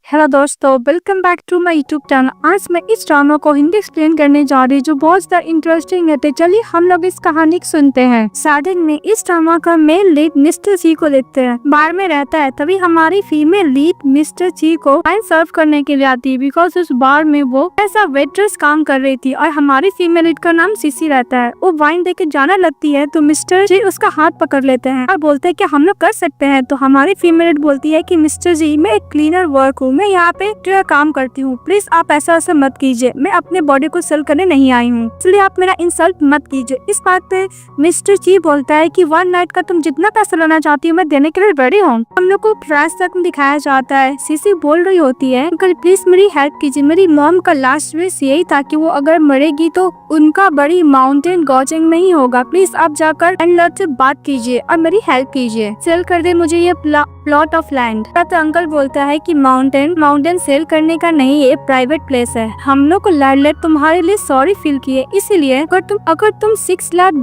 Hello दोस्तों, welcome back to my YouTube channel. आज मैं इस ड्रामा को हिंदी एक्सप्लेन करने जा रही हूँ जो बहुत ज्यादा इंटरेस्टिंग है। तो चलिए हम लोग इस कहानी को सुनते हैं। स्टार्टिंग में इस ड्रामा का मेन लीड मिस्टर ची को देखते हैं। बार में रहता है, तभी हमारी फीमेल लीड मिस्टर ची को वाइन सर्व करने के लिए आती है, बिकॉज उस बार में वो ऐसा वेट्रेस काम कर रही थी और हमारी फीमेल लीड का नाम सीसी रहता है। वो वाइन देके जाने लगती है तो मिस्टर जी उसका हाथ पकड़ लेते हैं और बोलते हैं कि हम लोग कर सकते हैं। तो हमारी फीमेल लीड बोलती है कि मिस्टर जी, मैं एक क्लीनर वर्क हूँ, मैं यहाँ पे काम करती हूँ, प्लीज आप ऐसा मत कीजिए, मैं अपने बॉडी को सेल करने नहीं आई हूँ, इसलिए आप मेरा इंसल्ट मत कीजिए। इस बात पे मिस्टर ची बोलता है कि वन नाइट का तुम जितना पैसा लेना चाहती हो मैं देने के लिए रेडी हूँ। हम लोग को प्राइस तक दिखाया जाता है। सीसी बोल रही होती है, अंकल प्लीज मेरी हेल्प कीजिए, मेरी मॉम का लास्ट विश यही था कि वो अगर मरेगी तो उनका बड़ी माउंटेन गॉजिंग में ही होगा, प्लीज आप जाकर लैंडलॉर्ड से बात कीजिए और मेरी हेल्प कीजिए, सेल कर दे मुझे ये प्लॉट ऑफ लैंड। तो अंकल बोलता है कि माउंटेन सेल करने का नहीं, ये प्राइवेट प्लेस है, हम लोग को लैंडलॉर्ड तुम्हारे लिए सॉरी फील किए, इसीलिए अगर तुम $6 लाख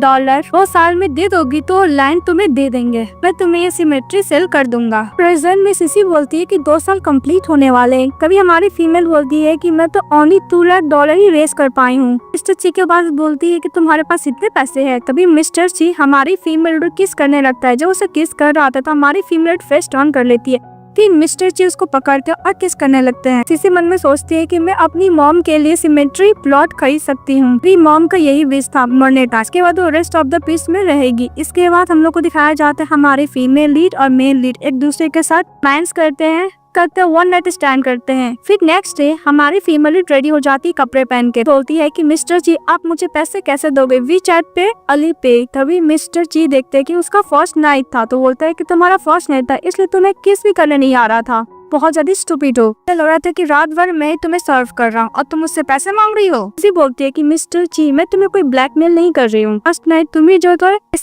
2 साल में दे दोगी तो लैंड तुम्हें दे देंगे, मैं तुम्हें ये सिमेट्री सेल कर दूंगा। प्रेजेंट में सीसी बोलती है कि 2 साल कंप्लीट होने वाले हैं। कभी हमारी फीमेल बोलती है कि मैं तो ओनली $2 लाख ही रेस कर पाई हूँ। मिस्टर ची के बाद बोलती है कि तुम्हारे पास इतने पैसे है। तभी मिस्टर ची हमारी फीमेल को किस करने लगता है। जब उसे किस कर रहा था तो हमारी फीमेल फेस टर्न कर लेती है। फिर मिस्टर ची उसको पकड़ते और किस करने लगते हैं। सीसी मन में सोचती है कि मैं अपनी मॉम के लिए सिमेट्री प्लॉट खरीद सकती हूँ। मेरी मॉम का यही विश था मरने का, इसके बाद वो रेस्ट ऑफ द पीस में रहेगी। इसके बाद हम लोग को दिखाया जाता है हमारी फीमेल लीड और मेल लीड एक दूसरे के साथ मैंस करते वन नाइट स्टैंड करते हैं। फिर नेक्स्ट डे हमारी फीमेल रेडी हो जाती है कपड़े पहन के, बोलती है कि मिस्टर जी आप मुझे पैसे कैसे दोगे, वी चैट पे अली पे। तभी मिस्टर जी देखते हैं कि उसका फर्स्ट नाइट था, तो बोलता है कि तुम्हारा फर्स्ट नाइट था इसलिए तुम्हें किस भी करने नहीं आ रहा था, बहुत ज्यादा स्टूपिड हो, लग रहा था कि रात भर मैं तुम्हें सर्व कर रहा हूँ और तुम मुझसे पैसे मांग रही हो। इसी बोलती है कि मिस्टर जी मैं तुम्हें कोई ब्लैकमेल नहीं कर रही हूँ, फर्स्ट नाइट तुम्हें जो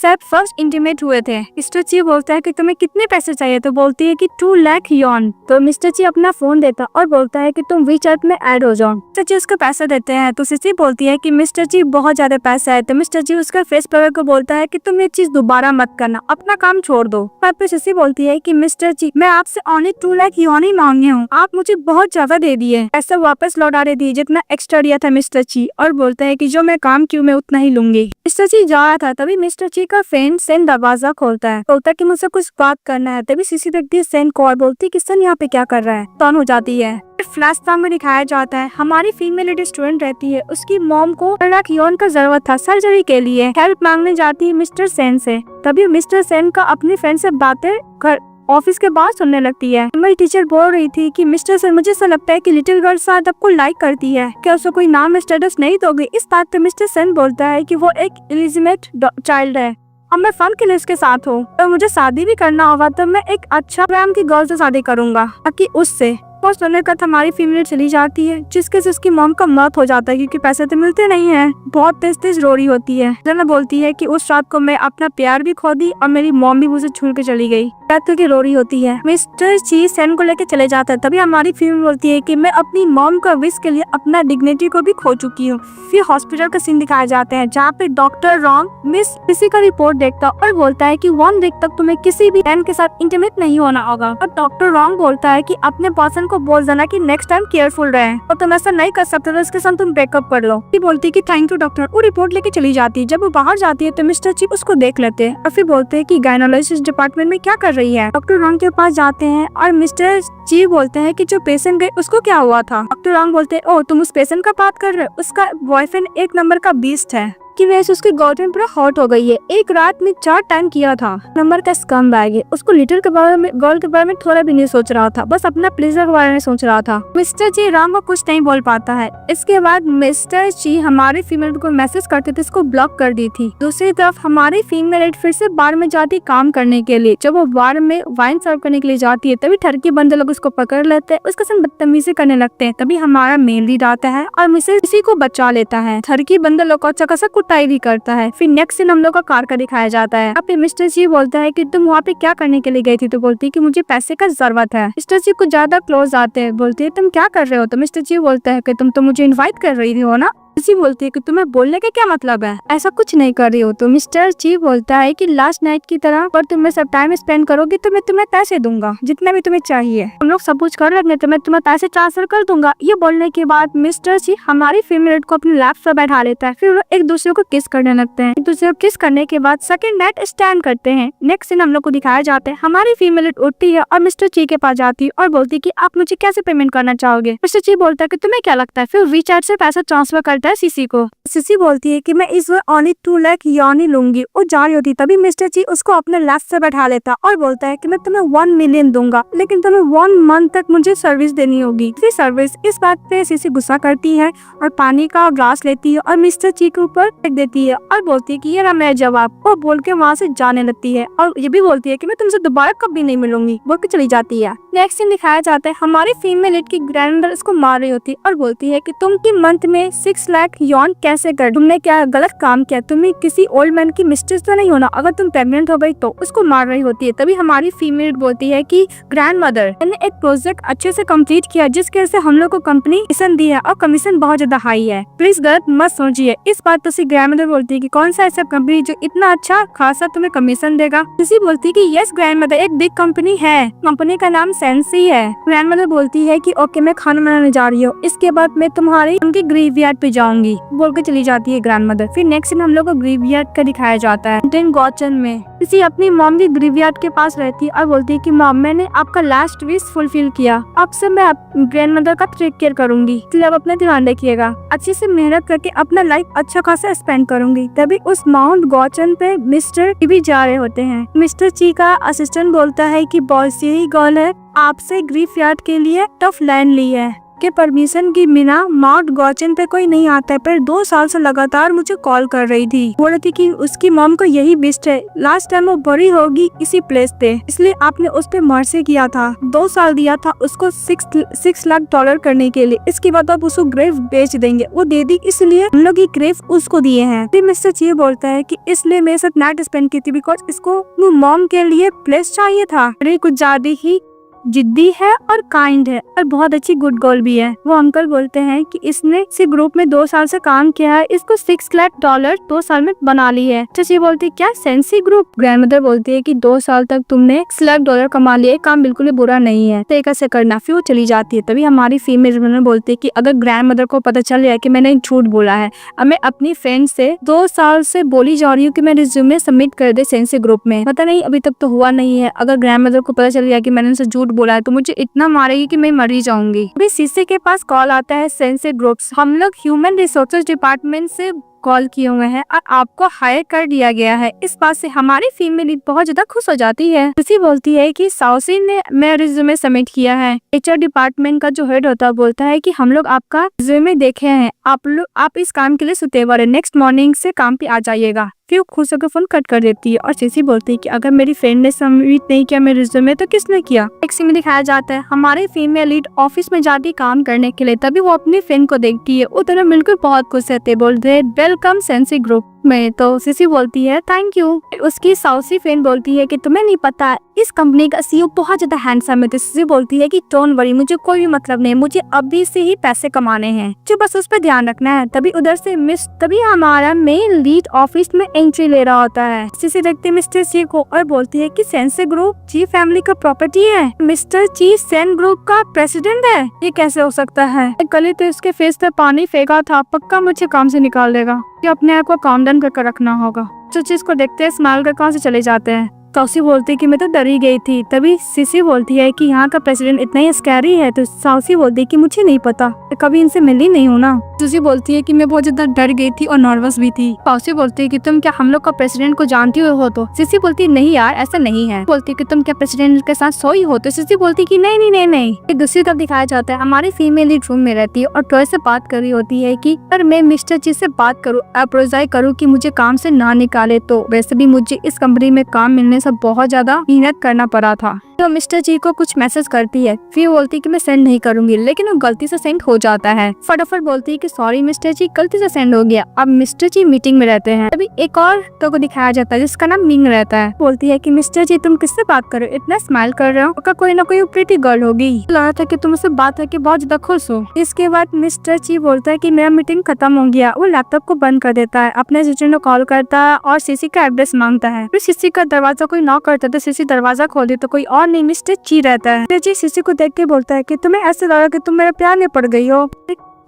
फर्स्ट इंटीमेट हुए थे। मिस्टर जी बोलता है कि तुम्हें कितने पैसे चाहिए, तो बोलती है कि 2 लाख यॉन। तो मिस्टर जी अपना फोन देता और बोलता है कि तुम वीचैट में ऐड हो जाओ। मिस्टर जी उसको पैसे देते हैं तो सीसी बोलती है कि मिस्टर जी बहुत ज्यादा पैसा है। तो मिस्टर जी उसका फेस पकड़ को बोलता है कि तुम ये चीज दोबारा मत करना, अपना काम छोड़ दो। पर सीसी बोलती है कि मिस्टर जी मैं आपसे ओनली 2 लाख यॉन ही मांगी हूँ, आप मुझे बहुत ज्यादा दे दिए, ऐसा वापस लौटा दे जितना एक्स्ट्रा दिया था मिस्टर ची। और बोलता है कि जो मैं काम क्यों मैं उतना ही लूंगी। मिस्टर ची जा रहा था तभी मिस्टर ची का फ्रेंड सेन दरवाजा खोलता है, बोलता है कि मुझसे कुछ बात करना है। तभी सीसी देखती है सेन को और बोलती है कि सेन यहाँ पे क्या कर रहा है, टर्न हो जाती है। फ्लैशबैक में दिखाया जाता है हमारी फीमेल स्टूडेंट रहती है, उसकी मॉम को 1 लाख यॉन का जरूरत था सर्जरी के लिए, हेल्प मांगने जाती है मिस्टर सेन से। तभी मिस्टर सेन का अपनी फ्रेंड से बातें ऑफिस के बाहर सुनने लगती है। मेरी टीचर बोल रही थी कि मिस्टर सर मुझे ऐसा लगता है कि लिटिल गर्ल शायद आपको लाइक करती है, क्या उसको कोई नाम स्टेटस नहीं दोगे। इस बात पे मिस्टर सन बोलता है कि वो एक इलिजिमेट चाइल्ड है और मैं फन के लिए उसके साथ हूँ, तो मुझे शादी भी करना होगा तो मैं एक अच्छा ब्रांड की गर्ल से शादी करूंगा ताकि उससे सुनने का हमारी फीमेल चली जाती है, जिसके से उसकी मॉम का मौत हो जाता है क्योंकि पैसे तो मिलते नहीं है। बहुत तेज रो रही होती है। जना बोलती है कि उस रात को मैं अपना प्यार भी खो दी और मेरी मॉम भी मुझे छोड़ के चली गई, की रो रही होती है। मिस्टर ची सेन को लेके चले जाता है। तभी हमारी फीमेल बोलती है कि मैं अपनी मॉम का विश के लिए अपना डिग्निटी को भी खो चुकी हूँ। फिर हॉस्पिटल का सीन दिखाया जाता है जहाँ पे डॉक्टर रॉन्ग मिस किसी का रिपोर्ट देखता और बोलता है कि 1 वीक तक तुम्हें किसी भी मैन के साथ इंटीमेट नहीं होना होगा। और डॉक्टर रॉन्ग बोलता है कि अपने पर्सन को बोल देना कि नेक्स्ट टाइम केयरफुल रहे और तुम ऐसा नहीं कर सकते तो इसके साथ तुम ब्रेकअप कर लो। बोलती है कि थैंक यू डॉक्टर। वो रिपोर्ट लेके चली जाती है। जब वो बाहर जाती है तो मिस्टर ची उसको देख लेते हैं और फिर बोलते हैं कि गायनोलॉजिस्ट डिपार्टमेंट में क्या कर रही है। डॉक्टर रॉन्ग के पास जाते हैं और मिस्टर ची बोलते हैं कि जो पेशेंट गए उसको क्या हुआ था। डॉक्टर रॉन्ग बोलते हैं ओ तुम उस पेशेंट का बात कर रहे हो, उसका बॉयफ्रेंड 1 नंबर का बीस्ट है कि वैसे उसकी गर्लफ्रेंड पूरा हॉट हो गई है, एक रात में 4 टाइम किया था, नंबर का स्कम बैग है। उसको लिटिल के बारे में गर्ल के बारे में थोड़ा भी नहीं सोच रहा था, बस अपना प्लेजर के बारे में सोच रहा था। मिस्टर जी राम को कुछ नहीं बोल पाता है। इसके बाद मिस्टर जी हमारी फीमेल को मैसेज करते थे, इसको ब्लॉक कर दी थी। दूसरी तरफ हमारी फीमेल फिर से बार में जाती काम करने के लिए। जब वो बार में वाइन सर्व करने के लिए जाती है तभी ठरकी बंदे लोग उसको पकड़ लेते हैं, उसके साथ बदतमीजी करने लगते हैं। तभी हमारा मेल लीड आता है और मिसेज किसी को बचा लेता है। ठरकी बंदे लोग को अच्छा खासा कुटाई भी करता है। फिर नेक्स्ट सीन हम लोग का कार का दिखाया जाता है। अब मिस्टर जी बोलता है कि तुम वहाँ पे क्या करने के लिए गई थी, तो बोलती है कि मुझे पैसे का जरूरत है। मिस्टर जी कुछ ज्यादा क्लोज आते हैं, बोलती है तुम क्या कर रहे हो, तो मिस्टर जी बोलता है कि तुम तो मुझे इनवाइट कर रही हो ना, सीसी बोलती है कि तुम्हें बोलने का क्या मतलब है, ऐसा कुछ नहीं कर रही हो। तो मिस्टर ची बोलता है कि लास्ट नाइट की तरह पर तुम सब टाइम स्पेंड करोगे तो मैं तुम्हें पैसे दूंगा जितना भी तुम्हें चाहिए, हम लोग सब कुछ कर लेंगे तो मैं तुम्हें पैसे ट्रांसफर कर दूंगा। ये बोलने के बाद मिस्टर ची हमारी फीमेल को अपने लैप पर बैठा लेता है, फिर वो एक दूसरे को किस करने लगते हैं। एक दूसरे को किस करने के बाद सेकंड नाइट स्टैंड करते हैं। नेक्स्ट सीन हम लोग को दिखाया जाता है, हमारी फीमेल उठती है और मिस्टर ची के पास जाती है और बोलती है कि आप मुझे कैसे पेमेंट करना चाहोगे। मिस्टर ची बोलता है कि तुम्हें क्या लगता है, फिर वीचैट से पैसा ट्रांसफर करता है सीसी को। सीसी बोलती है कि मैं इस बार ओनली 2 लाख यानी लूंगी। वो जा रही होती तभी मिस्टर ची उसको अपने लैप से बैठा लेता और बोलता है कि मैं तुम्हें 1 मिलियन दूंगा, लेकिन तुम्हें 1 मंथ तक मुझे सर्विस देनी होगी। सर्विस इस बात पे सीसी गुस्सा करती है और पानी का ग्लास लेती है और मिस्टर ची के ऊपर फेंक देती है और बोलती है कि ये रहा मेरा जवाब। वो बोल के वहाँ से जाने लगती है और ये भी बोलती है कि मैं तुमसे दोबारा कभी नहीं मिलूंगी, बोल के चली जाती है। नेक्स्ट सीन दिखाया जाता है, हमारी फीमेल लीड की ग्रैंडमदर उसको मार रही होती और बोलती है कि तुम की मंथ में 6 लाख यॉन कैसे कर, तुमने क्या गलत काम किया, तुम्हें किसी ओल्ड मैन की मिस्ट्रेस तो नहीं होना, अगर तुम प्रेग्नेंट हो गई तो। उसको मार रही होती है तभी हमारी फीमेल बोलती है कि ग्रैंडमदर मैंने एक प्रोजेक्ट अच्छे से कंप्लीट किया जिसकी वजह से हम लोग को कंपनी कमीशन दी है और कमीशन बहुत ज्यादा हाई है, प्लीज गलत मत सोचिए। इस बात तो ग्रैंडमदर बोलती है कि कौन सा ऐसा कंपनी जो इतना अच्छा खासा तुम्हें कमीशन देगा। किसी बोलती है कि यस ग्रैंडमदर, एक बिग कंपनी है, कंपनी का नाम सेंसी है। ग्रैंडमदर बोलती है कि ओके मैं खाना बनाने जा रही हूँ, इसके बाद मैं तुम्हारी उनके ग्रेवयार्ड पे जाऊंगी, बोल के चली जाती है ग्रैंडमदर। फिर नेक्स्ट दिन हम लोग को ग्रेवयार्ड का दिखाया जाता है। दिन गॉचन में किसी अपनी मॉम की ग्रेवयार्ड के पास रहती है और बोलती है कि मॉम मैंने आपका लास्ट विश फुलफिल किया, अब से मैं ग्रैंडमदर का टेक केयर करूंगी, इसलिए आप अपना ध्यान रखिएगा, अच्छे से मेहनत करके अपना लाइफ अच्छा खासा स्पेंड करूंगी। तभी उस माउंट गॉचन पे मिस्टर ची भी जा रहे होते हैं। मिस्टर ची का असिस्टेंट बोलता है कि बॉस यही गर्ल है आपसे ग्रेवयार्ड के लिए टफ लैंड ली है के परमिशन की बिना माउंट गॉचन पे कोई नहीं आता है, पर 2 साल से लगातार मुझे कॉल कर रही थी, बोल रही थी कि उसकी मॉम को यही विश है, लास्ट टाइम वो बड़ी होगी इसी प्लेस पे, इसलिए आपने उस पे मर्सी किया था, 2 साल दिया था उसको 6 लाख डॉलर करने के लिए, इसके बाद आप उसको ग्रेव बेच देंगे, वो दे दी इसलिए हम लोग ये ग्रेव उसको दिए हैं। फिर मिस्टर ची बोलता है कि इसलिए मेरे साथ नाइट स्पेंड की थी बिकॉज इसको मॉम के लिए प्लेस चाहिए था, कुछ ज्यादा ही जिद्दी है और काइंड है और बहुत अच्छी गुड गर्ल भी है। वो अंकल बोलते हैं कि इसने इसी ग्रुप में 2 साल से काम किया है, इसको 6 लाख डॉलर 2 साल में बना ली है। तो ये बोलती है क्या सेंसी ग्रुप? ग्रैंडमदर बोलती है कि 2 साल तक तुमने 6 लाख डॉलर कमा लिया, काम बिल्कुल भी बुरा नहीं है, तो कैसे करना। फिर वो चली जाती है। तभी हमारी फीमेल बोलती है कि अगर ग्रैंडमदर को पता चल जाए कि मैंने झूठ बोला है, अब मैं अपनी फ्रेंड से 2 साल से बोली जा रही हूँ कि मैं रिज्यूमे सबमिट कर दे सेंसी ग्रुप में, पता नहीं अभी तक तो हुआ नहीं है, अगर ग्रैंडमदर को पता चल गया कि मैंने उनसे झूठ बोला है तो मुझे इतना मारेगी कि मैं मर ही जाऊंगी। अभी सीसी के पास कॉल आता है सेंसी ग्रुप्स, हम लोग ह्यूमन रिसोर्सेज डिपार्टमेंट से कॉल किए हुए हैं और आपको हायर कर दिया गया है। इस बात से हमारी फीमेल बहुत ज्यादा खुश हो जाती है। सीसी बोलती है कि साउसी ने मेरा रिज्यूमे सबमिट किया है। एचआर डिपार्टमेंट का जो हेड होता है बोलता है कि हम लोग आपका रिज्यूमे देखे हैं, आप इस काम के लिए सुटेबल है, नेक्स्ट मॉर्निंग से काम पे आ जाइएगा। फिर खुश होकर फोन कट कर देती है और सीसी बोलती है कि अगर मेरी फ्रेंड ने सबमिट नहीं किया मेरे रिज्यूमे तो किसने किया। एक सीन में दिखाया जाता है, हमारी फीमेल लीड ऑफिस में जाती काम करने के लिए, तभी वो अपनी फ्रेंड को देखती है, वो दोनों मिलकर बहुत खुश रहते, बोलते हैं वेलकम सेंसी ग्रुप में। तो सीसी बोलती है थैंक यू। उसकी साउसी फ्रेंड बोलती है कि तुम्हें नहीं पता इस कंपनी का सीईओ बहुत ज्यादा हैंडसम है। तो सीसी बोलती है कि डोंट वरी, मुझे कोई भी मतलब नहीं, मुझे अभी से ही पैसे कमाने हैं, जो बस उस पर ध्यान रखना है। तभी उधर से तभी हमारा मेन लीड ऑफिस में एंट्री ले रहा होता है। सीसी देखते है मिस्टर ची को और बोलती है कि सेंसी ग्रुप ची फैमिली का प्रॉपर्टी है, मिस्टर ची सेन ग्रुप का प्रेसिडेंट है, ये कैसे हो सकता है। कल तो इसके फेस पे पानी फेंका था, पक्का मुझे काम से निकाल देगा, कि अपने आप को काम डन करके रखना होगा। जो चीज को देखते हैं स्माइल कर कहाँ से चले जाते हैं। साउसी बोलती है कि मैं तो डरी गई थी। तभी सीसी बोलती है कि यहाँ का प्रेसिडेंट इतना ही स्कैरी है। तो साउसी बोलती है कि मुझे नहीं पता, कभी इनसे मिली नहीं हूँ ना। सूसी बोलती है कि मैं बहुत ज्यादा डर गई थी और नर्वस भी थी। साउसी बोलती है कि तुम क्या हम लोग का प्रेसिडेंट को जानती हो? तो सीसी बोलती है नहीं यार ऐसा नहीं है। बोलती है कि तुम क्या प्रेसिडेंट के साथ सोई हो? तो सीसी बोलती है कि नहीं नहीं नहीं नहीं। एक दूसरी तरफ दिखाया जाता है, हमारी फीमेल लीड रूम में रहती है और टॉय से बात कर रही होती है कि अगर मैं मिस्टर ची से बात करूँ, अप्रोजाई करूँ कि मुझे काम से ना निकाले, तो वैसे भी मुझे इस कंपनी में काम मिलने सब बहुत ज्यादा मेहनत करना पड़ा था। तो मिस्टर जी को कुछ मैसेज करती है, फिर बोलती है कि मैं सेंड नहीं करूंगी, लेकिन वो गलती से सेंड हो जाता है। फटाफट बोलती है कि सॉरी मिस्टर जी, गलती से सेंड हो गया। अब मिस्टर जी मीटिंग में रहते हैं। तभी एक और को दिखाया जाता है जिसका नाम मिंग रहता है। बोलती है कि मिस्टर जी तुम किससे बात कर रहे हो, इतना स्माइल कर रहे हो, का कोई ना कोई प्रीटी गर्ल होगी, लगा था कि तुम उससे बात करके बहुत ज्यादा खुश हो। इसके बाद मिस्टर जी बोलता है कि मेरा मीटिंग खत्म हो गया। वो लैपटॉप को बंद कर देता है, अपने असिस्टेंट को कॉल करता है और सीसी का एड्रेस मांगता है। फिर सीसी का दरवाजा कोई नॉक करता है तो सीसी दरवाजा खोलती तो कोई और नहीं मिस्टर जी रहता है। मिस्टर जी सीसी को देख के बोलता है कि तुम्हें ऐसे लगा कि तुम मेरे प्यार में पड़ गई हो।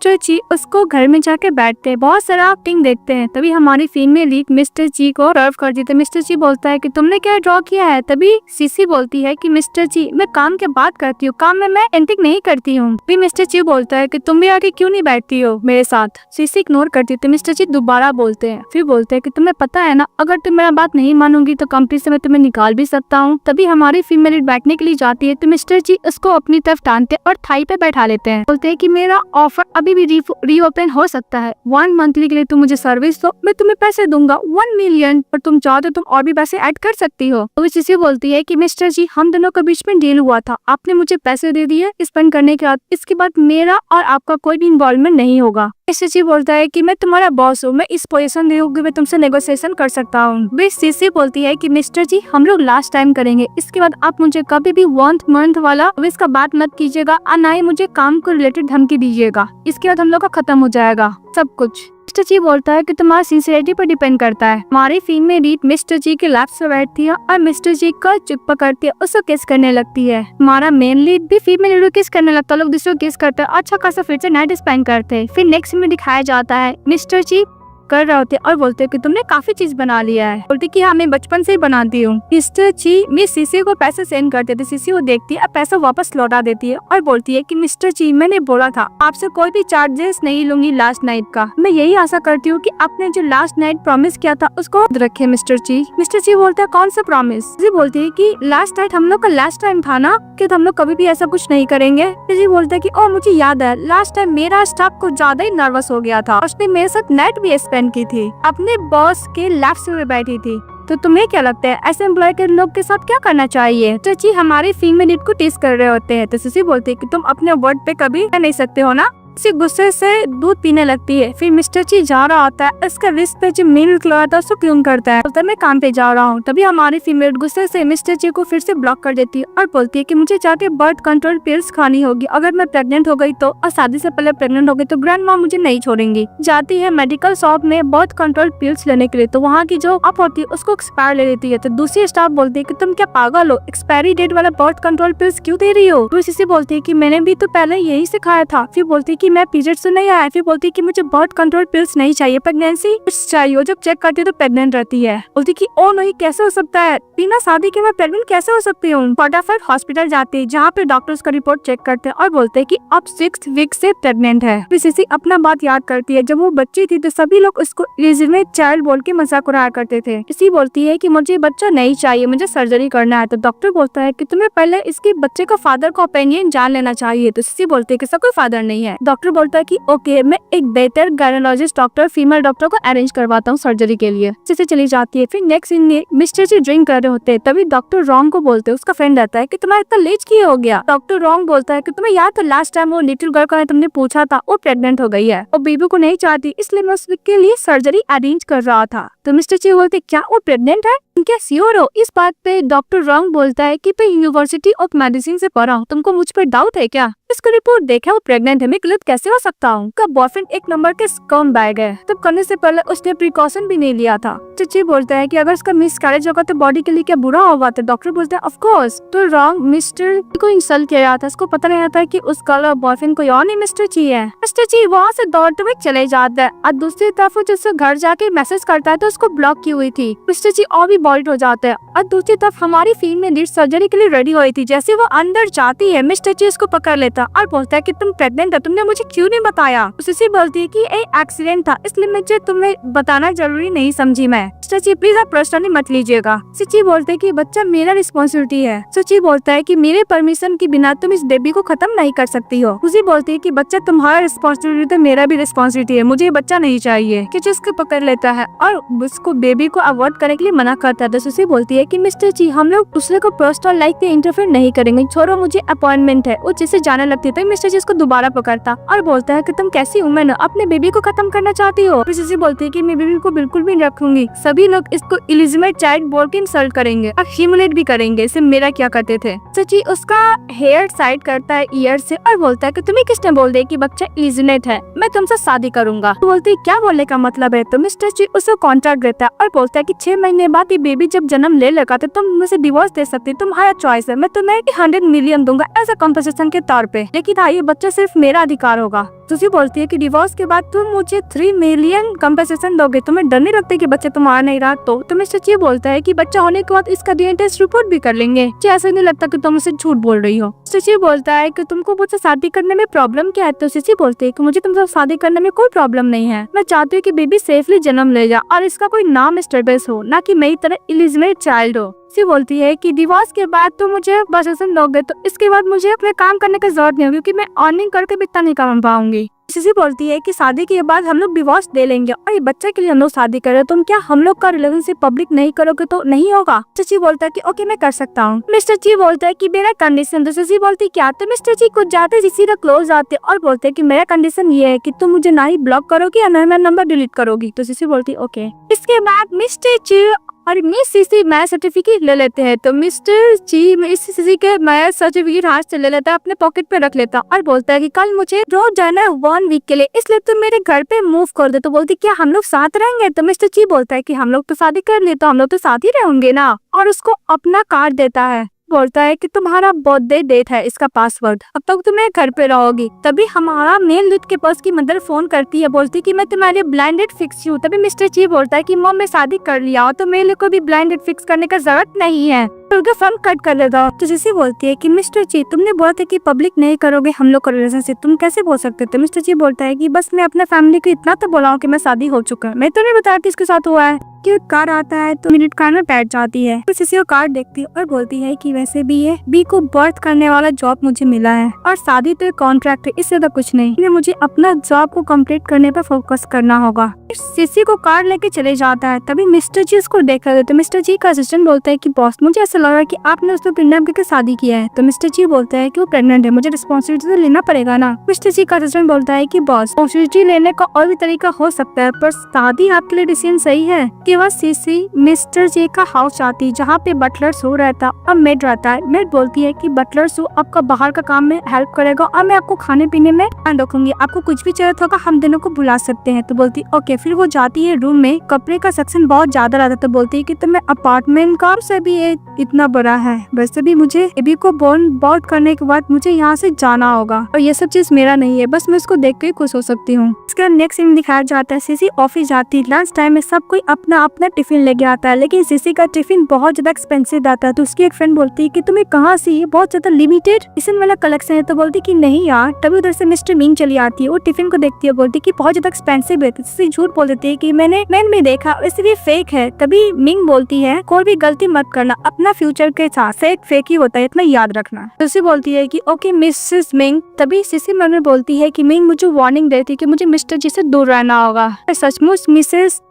मिस्टर जी उसको घर में जाके बैठते हैं, बहुत सारा एक्टिंग देखते हैं। तभी हमारी फीमेल लीड मिस्टर जी को सर्व कर देते। मिस्टर जी बोलता है कि तुमने क्या ड्रॉ किया है। तभी सीसी बोलती है कि मिस्टर जी मैं काम के बात करती हूँ, काम में मैं एंटिक नहीं करती हूँ। फिर मिस्टर जी बोलता है कि तुम भी आगे क्यों नहीं बैठती हो मेरे साथ। सीसी इग्नोर करती है। मिस्टर जी दोबारा बोलते हैं, फिर बोलते हैं कि तुम्हें पता है ना, अगर तुम मेरा बात नहीं मानोगी तो कंपनी से मैं तुम्हें निकाल भी सकता हूँ। तभी हमारी फीमेल लीड बैठने के लिए जाती है तो मिस्टर जी उसको अपनी तरफ टानते और थाई पे बैठा लेते हैं। बोलते हैं कि मेरा ऑफर अभी भी रीओपन हो सकता है, 1 मंथली के लिए तुम मुझे सर्विस दो, मैं तुम्हें पैसे दूंगा 1 मिलियन, पर तुम चाहो तो तुम और भी पैसे ऐड कर सकती हो। तो सीसी बोलती है कि मिस्टर जी हम दोनों के बीच में डील हुआ था, आपने मुझे पैसे दे दिए स्पेंड करने के बाद, इसके बाद मेरा और आपका कोई भी इन्वॉल्वमेंट नहीं होगा। सीसी बोलता है कि मैं तुम्हारा बॉस हूँ, मैं इस पोजीशन में हूँ कि मैं तुमसे नेगोशिएशन कर सकता हूँ। सीसी बोलती है कि मिस्टर जी हम लोग लास्ट टाइम करेंगे, इसके बाद आप मुझे कभी भी 1 मंथ वाला इसका बात मत कीजिएगा और ना ही मुझे काम को रिलेटेड धमकी दीजिएगा, इसके बाद हम लोग का खत्म हो जाएगा सब कुछ। मिस्टर जी बोलता है कि तुम्हारा सिंसियरिटी पर डिपेंड करता है। हमारी फीमेल लीड मिस्टर जी के लैप से बैठती है और मिस्टर जी का चुप पकड़ती है, उसको किस करने लगती है। हमारा मेन लीड भी फीमेल लीड को किस करने लगता है, लोग दूसरों को किस करते हैं, अच्छा खासा फिर से नाइट स्पेंड करते हैं। फिर नेक्स्ट में दिखाया जाता है मिस्टर जी कर रहे होते और बोलते कि तुमने काफी चीज बना लिया है। बोलती कि हाँ मैं बचपन से ही बनाती हूँ। मिस्टर जी मिस सीसी को पैसे सेंड करते थे, सीसी वो देखती है पैसा वापस लौटा देती है और बोलती है कि मिस्टर जी मैंने बोला था आपसे कोई भी चार्जेस नहीं लूंगी लास्ट नाइट का, मैं यही आशा करती हूँ कि आपने जो लास्ट नाइट प्रॉमिस किया था उसको याद रखे मिस्टर जी। मिस्टर जी बोलते हैं कौन सा प्रॉमिस। जी बोलती है कि लास्ट नाइट हम लोग का लास्ट टाइम था ना, कि हम लोग कभी भी ऐसा कुछ नहीं करेंगे। जी बोलते हैं कि ओ मुझे याद है लास्ट टाइम मेरा स्टाफ कुछ ज्यादा ही नर्वस हो गया था, उसने मेरे साथ नाइट भी स्पेंड की थी, अपने बॉस के लेफ्ट से बैठी थी। तो तुम्हें क्या लगता है ऐसे एम्प्लॉय के लोग के साथ क्या करना चाहिए। तो जी हमारे फीमेल लीड को टीज कर रहे होते हैं तो सीसी बोलती है कि तुम अपने वर्ड पे कभी नहीं सकते हो ना। इसी गुस्से से दूध पीने लगती है। फिर मिस्टर जी जा रहा होता है, इसका रिस्ट पे जो मेल निकला था उसको क्यों करता है, बोलता है मैं काम पे जा रहा हूँ। तभी हमारी फीमेल गुस्से से मिस्टर जी को फिर से ब्लॉक कर देती है और बोलती है कि मुझे जाके बर्थ कंट्रोल पिल्स खानी होगी, अगर मैं प्रेग्नेंट हो गई तो, और शादी से पहले प्रेग्नेंट हो गई तो ग्रैंड माँ मुझे नहीं छोड़ेंगी। जाती है मेडिकल शॉप में बर्थ कंट्रोल पिल्स लेने के लिए, तो वहाँ की जो अप होती है उसको एक्सपायर ले लेती है। तो दूसरी स्टाफ बोलती है कि तुम क्या पागल हो, एक्सपायरी डेट वाला बर्थ कंट्रोल पिल्स क्यों दे रही हो। तो सीसी बोलती है कि मैंने भी तो पहले यही सिखाया था। फिर बोलती है कि मैं पीरियड से नहीं आया। फिर बोलती है कि मुझे बर्थ कंट्रोल पिल्स नहीं चाहिए, प्रेगनेंसी चाहिए, जब चेक करती है तो प्रेग्नेंट रहती है। बोलती कि ओ नहीं कैसे हो सकता है, बिना शादी के मैं प्रेग्नेंट कैसे हो सकती हूँ। फटाफट हॉस्पिटल जाती है जहाँ पे डॉक्टर्स का रिपोर्ट चेक करते हैं और बोलते हैं कि अब 6th वीक से प्रेग्नेंट है। फिर सीसी अपना बात याद करती है, जब वो बच्ची थी तो सभी लोग उसको इलीजिमेट चाइल्ड बोल के मजाक उड़ाया करते थे। इसी बोलती है कि मुझे बच्चा नहीं चाहिए, मुझे सर्जरी करना है। तो डॉक्टर बोलता है कि तुम्हें पहले इसके बच्चे का फादर का ओपिनियन जान लेना चाहिए। तो सीसी बोलती है कि इसका कोई फादर नहीं है। डॉक्टर बोलता है कि ओके मैं एक बेहतर गायनोलॉजिस्ट डॉक्टर फीमेल डॉक्टर को अरेंज करवाता हूँ सर्जरी के लिए। सीसी चली जाती है। फिर नेक्स्ट सीन में मिस्टर जी ड्रिंक कर रहे होते हैं, तभी डॉक्टर रॉन्ग को बोलते हैं, उसका फ्रेंड आता है कि तुम्हारा इतना लेट क्यों हो गया। डॉक्टर रॉन्ग बोलता है कि तुम्हें याद है लास्ट टाइम वो लिटिल गर्ल का तुमने पूछा था, वो प्रेग्नेंट हो गई है, वो बेबी को नहीं चाहती, इसलिए मैं उसके लिए सर्जरी अरेंज कर रहा था। तो मिस्टर जी बोलते क्या वो प्रेग्नेंट है, क्या श्योर हो। इस बात पे डॉक्टर रॉन्ग बोलता है कि मैं यूनिवर्सिटी ऑफ मेडिसिन से पढ़ा हूँ, तुमको मुझ पर डाउट है क्या, इसका रिपोर्ट देखा वो प्रेग्नेंट है, मैं गलत कैसे हो सकता हूँ। का बॉयफ्रेंड एक नंबर के स्कम बैग है, तब करने से पहले उसने प्रिकॉशन भी नहीं लिया था। चिची बोलता है कि अगर उसका मिसकैरेज होगा तो बॉडी के लिए क्या बुरा होगा। तो डॉक्टर बोलता है ऑफ कोर्स। तो रॉन्ग मिस्टर को इंसल्ट किया था, उसको पता नहीं था कि उसका बॉयफ्रेंड कोई और नहीं मिस्टर जी है। मिस्टर जी वहाँ से दौड़ते हुए चले जाता है और दूसरी तरफ जैसे घर जाके मैसेज करता है तो उसको ब्लॉक की हुई थी। मिस्टर जी और भी बॉल्ड हो जाता है और दूसरी तरफ हमारी फीमेल लीड सर्जरी के लिए रेडी हुई थी। जैसे वो अंदर जाती है मिस्टर जी उसको पकड़ लेता था और बोलता है कि तुम प्रेग्नेंट हो, तुमने मुझे क्यों नहीं बताया। सिसी बोलती है कि एक एक्सीडेंट था इसलिए मुझे तुम्हें बताना जरूरी नहीं समझी मैं। सची प्लीज आप पर्सनली मत लीजिएगा। सची बोलते है कि बच्चा मेरा रिस्पॉन्सिबिलिटी है। सची बोलता है कि मेरे परमिशन के बिना तुम इस बेबी को खत्म नहीं कर सकती हो। उसी बोलती है कि बच्चा तुम्हारा रिस्पॉन्सिबिलिटी, मेरा भी रिस्पॉन्सिबिलिटी है, मुझे ये बच्चा नहीं चाहिए। कि जिसको पकड़ लेता है और उसको बेबी को अवॉइड करने के लिए मना करता है। तो सुसी बोलती है कि मिस्टर जी हम लोग दूसरे को पर्सनल लाइफ में इंटरफेयर नहीं करेंगे, छोड़ो मुझे अपॉइंटमेंट है। वो जिसे जाने लगती है तो मिस्टर जी उसको दोबारा पकड़ता और बोलता है कि तुम कैसी वुमेन हो, अपने बेबी को खत्म करना चाहती हो। फिर सुसी बोलती है कि मैं बेबी को बिल्कुल भी नहीं रखूंगी, सभी लोग इसको इलिजिबेट चाइल्ड बोल के इंसल्ट करेंगे और ह्यूमिलेट भी करेंगे, इसे मेरा क्या करते थे। सची उसका हेयर साइड करता है ईयर से और बोलता है कि तुम्हें किसने बोल दिया कि बच्चा इलिजिनेट है, मैं तुमसे शादी करूंगा। तो बोलती है क्या बोलने का मतलब है। तो मिस्टर जी उसे कॉन्ट्रैक्ट देता है और बोलता है कि 6 महीने बाद ये बेबी जब जन्म ले लेगा तो तुम मुझे डिवोर्स दे सकती, तुम्हारा चॉइस है, मैं तुम्हें 100 मिलियन दूंगा एज अ कॉम्पेंसेशन के तौर पे, लेकिन हाँ ये बच्चा सिर्फ मेरा अधिकार होगा। सुसी बोलती है कि डिवोर्स के बाद तुम मुझे 3 मिलियन कम्पेंसेशन दोगे, तुम्हें डर नहीं लगता कि बच्चा तुम्हारा नहीं रहा। तो मिस्टर जी बोलता है कि बच्चा होने के बाद इसका डीएनए टेस्ट रिपोर्ट भी कर लेंगे, मुझे ऐसा नहीं लगता कि तुम मुझसे झूठ बोल रही हो। सची बोलता है कि तुमको मुझसे शादी करने में प्रॉब्लम क्या है। तो सची बोलती है कि मुझे तुमसे शादी करने में कोई प्रॉब्लम नहीं है, मैं चाहती हूँ कि बेबी सेफली जन्म ले जा और इसका कोई नाम स्टेबल हो, ना कि मेरी तरह इलिजिबेट चाइल्ड हो। सी बोलती है कि डिवोर्स के बाद तो मुझे पोजीशन दोगे तो इसके बाद मुझे अपने काम करने की जरूरत नहीं होगी क्योंकि मैं अर्निंग करके भी इतना नहीं कमा पाऊंगी। सिसी बोलती है कि शादी के बाद हम लोग डिवोर्स दे लेंगे और ये बच्चे के लिए हम लोग शादी करें, तुम क्या हम लोग का रिलेशनशिप पब्लिक नहीं करोगे तो नहीं होगा। सिसी बोलता है कि ओके मैं कर सकता हूँ। मिस्टर जी बोलता है कि मेरा कंडीशन। तो सिसी बोलती है क्या। तो मिस्टर जी कुछ जाते सिसी का क्लोज आते और बोलते है कि मेरा कंडीशन ये है कि तुम मुझे ना ही ब्लॉक करोगी या ना मेरा नंबर डिलीट करोगी। तो सिसी बोलती है ओके। इसके बाद मिस्टर जी और मिस सीसी मैरिज सर्टिफिकेट ले लेते हैं। तो मिस्टर जी मिस सीसी के मैरिज सर्टिफिकेट हाथ से ले लेता है, अपने पॉकेट पे रख लेता और बोलता है कि कल मुझे रोज जाना है 1 वीक के लिए, इसलिए तुम मेरे घर पे मूव कर दे। तो बोलती क्या हम लोग साथ रहेंगे। तो मिस्टर जी बोलता है कि हम लोग तो शादी कर लिए तो हम लोग तो साथ ही रहेंगे ना, और उसको अपना कार्ड देता है। बोलता है कि तुम्हारा बर्थडे डेट है इसका पासवर्ड, अब तक तुम घर पे रहोगी। तभी हमारा मेल लीड के पास की मदर फोन करती है, बोलती कि मैं तुम्हारे ब्लाइंड डेट फिक्स हूँ। तभी मिस्टर जी बोलता है कि मॉम मैं शादी कर लिया तो मेरे को भी ब्लाइंड डेट फिक्स करने का जरूरत नहीं है, तो उनका फोन कट कर देता। तो जैसे बोलती है कि मिस्टर जी तुमने बोला था कि पब्लिक नहीं करोगे हम लोग का रिलेशनशिप, तुम कैसे बोल सकते थे। मिस्टर जी बोलता है कि बस मैं अपने फैमिली को इतना तो बोला हूँ कि मैं शादी हो चुका है, मैं तो नहीं बताया किसके साथ हुआ है। कि कार आता है तो मिनट कार में बैठ जाती है, तो सिसी कार देखती है और बोलती है कि वैसे भी ये बी को बर्थ करने वाला जॉब मुझे मिला है और शादी तो कॉन्ट्रैक्ट है, इससे तो कुछ नहीं, इसलिए मुझे अपना जॉब को कंप्लीट करने पर फोकस करना होगा। सिसी को कार लेके चले जाता है। तभी मिस्टर जी उसको देख रहे थे। मिस्टर जी का असिस्टेंट बोलता है कि बॉस मुझे ऐसा लग रहा है कि आपने उसको किडनैप करके शादी किया है। तो मिस्टर जी बोलता है कि वो प्रेग्नेंट है, मुझे रिस्पॉन्सिबिलिटी तो लेना पड़ेगा ना। मिस्टर जी का असिस्टेंट बोलता है कि बॉस रिस्पॉन्सिबिलिटी लेने का और भी तरीका हो सकता है, पर शादी आपके लिए डिसीजन सही है। कि वह सिसी मिस्टर जी का हाउस आती जहाँ पे बटलर सो रहता और मेड रहता है। मेड बोलती है कि बटलर सो आपका बाहर का काम में हेल्प करेगा और मैं आपको खाने पीने में ध्यान रखूंगी, आपको कुछ भी जरूरत होगा हम दोनों को बुला सकते हैं। तो बोलती ओके। फिर वो जाती है रूम में, कपड़े का सेक्शन बहुत ज्यादा रहता है। तो बोलती है कि तुम्हें अपार्टमेंट काम से भी इतना बड़ा है, वैसे भी मुझे बेबी को बोर्न करने के बाद मुझे यहाँ से जाना होगा और ये सब चीज मेरा नहीं है, बस मैं इसको देख के खुश हो सकती हूँ। इसका नेक्स्ट सीन दिखाया जाता है सिसी ऑफिस जाती है। लंच टाइम में सब कोई अपना अपना टिफिन लेके आता है, लेकिन सिसी का टिफिन बहुत ज्यादा एक्सपेंसिव आता है। तो उसकी एक फ्रेंड बोलती है कि तुम्हें कहाँ से ये बहुत ज्यादा लिमिटेड टिफिन वाला कलेक्शन है। तो बोलती कि नहीं यार। तभी उधर से मिस्टर मिंग चली आती है, वो टिफिन को देखती है, बोलती कि बहुत ज्यादा एक्सपेंसिव है। तो सिसी झूठ बोल देती है कि मैंने देखा वैसे भी फेक है। तभी मिंग बोलती है कोई भी गलती मत करना, अपना फ्यूचर के साथ फेक ही होता है, इतना याद रखना। सिसी बोलती है कि ओके मिसेस मिंग। तभी सिसी मन में बोलती है कि मिंग मुझे वार्निंग देती है कि मुझे मिस्टर जी से दूर रहना होगा। सचमुच मिसेस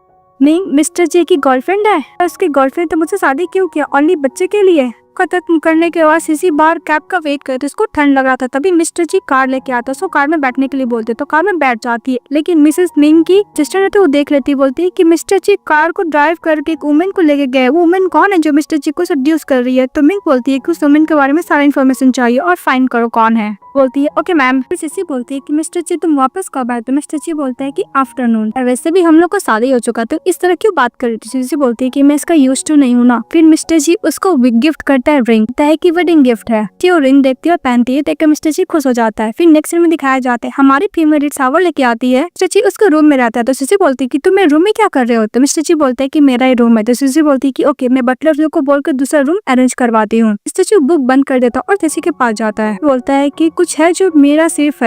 मिंग मिस्टर जी की गर्लफ्रेंड है, उसकी गर्लफ्रेंड तो मुझसे शादी क्यों किया, ओनली बच्चे के लिए। खत्म करने के बाद सिसी बाहर कैब का वेट करते, उसको ठंड लग रहा था। तभी मिस्टर जी कार लेके आता है, उसको कार में बैठने के लिए बोलते तो कार में बैठ जाती है। लेकिन मिसेस मिंग की सिस्टर रहती है, वो देख लेती, बोलती है कि मिस्टर जी कार को ड्राइव करके एक वुमेन को लेके गए, वो वुमेन कौन है जो मिस्टर जी को सेड्यूस कर रही है। तो मिंग बोलती है कि उस वुमेन के बारे में सारा इन्फॉर्मेशन चाहिए और फाइंड करो कौन है। बोलती है ओके मैम। फिर सिसी बोलती है कि मिस्टर जी तुम वापस कब आए। तो मिस्टर जी बोलता है कि आफ्टरनून, वैसे भी हम लोग को शादी हो चुका तो इस तरह क्यों बात कर रही थी। सिसी बोलती है कि मैं इसका यूज टू नहीं हूँ ना। फिर मिस्टर जी उसको गिफ्ट करता है रिंग, कि वेडिंग गिफ्ट है। वो रिंग देखती है और पहनती है, देखकर मिस्टर जी खुश हो जाता है। फिर नेक्स्ट सीन में दिखाया जाता है हमारी फीमेल शावर लेके आती है, मिस्टर जी उसके रूम में रहता है। तो सिसी बोलती है कि तुम रूम में क्या कर रहे हो। तो मिस्टर जी बोलते हैं कि मेरा ही रूम है। तो सिसी बोलती है कि ओके मैं बटलर को बोलकर दूसरा रूम अरेंज करवाती हूँ। मिस्टर जी बुक बंद कर देता और सिसी के पास जाता है, बोलता है कि कुछ है जो मेरा सिर्फ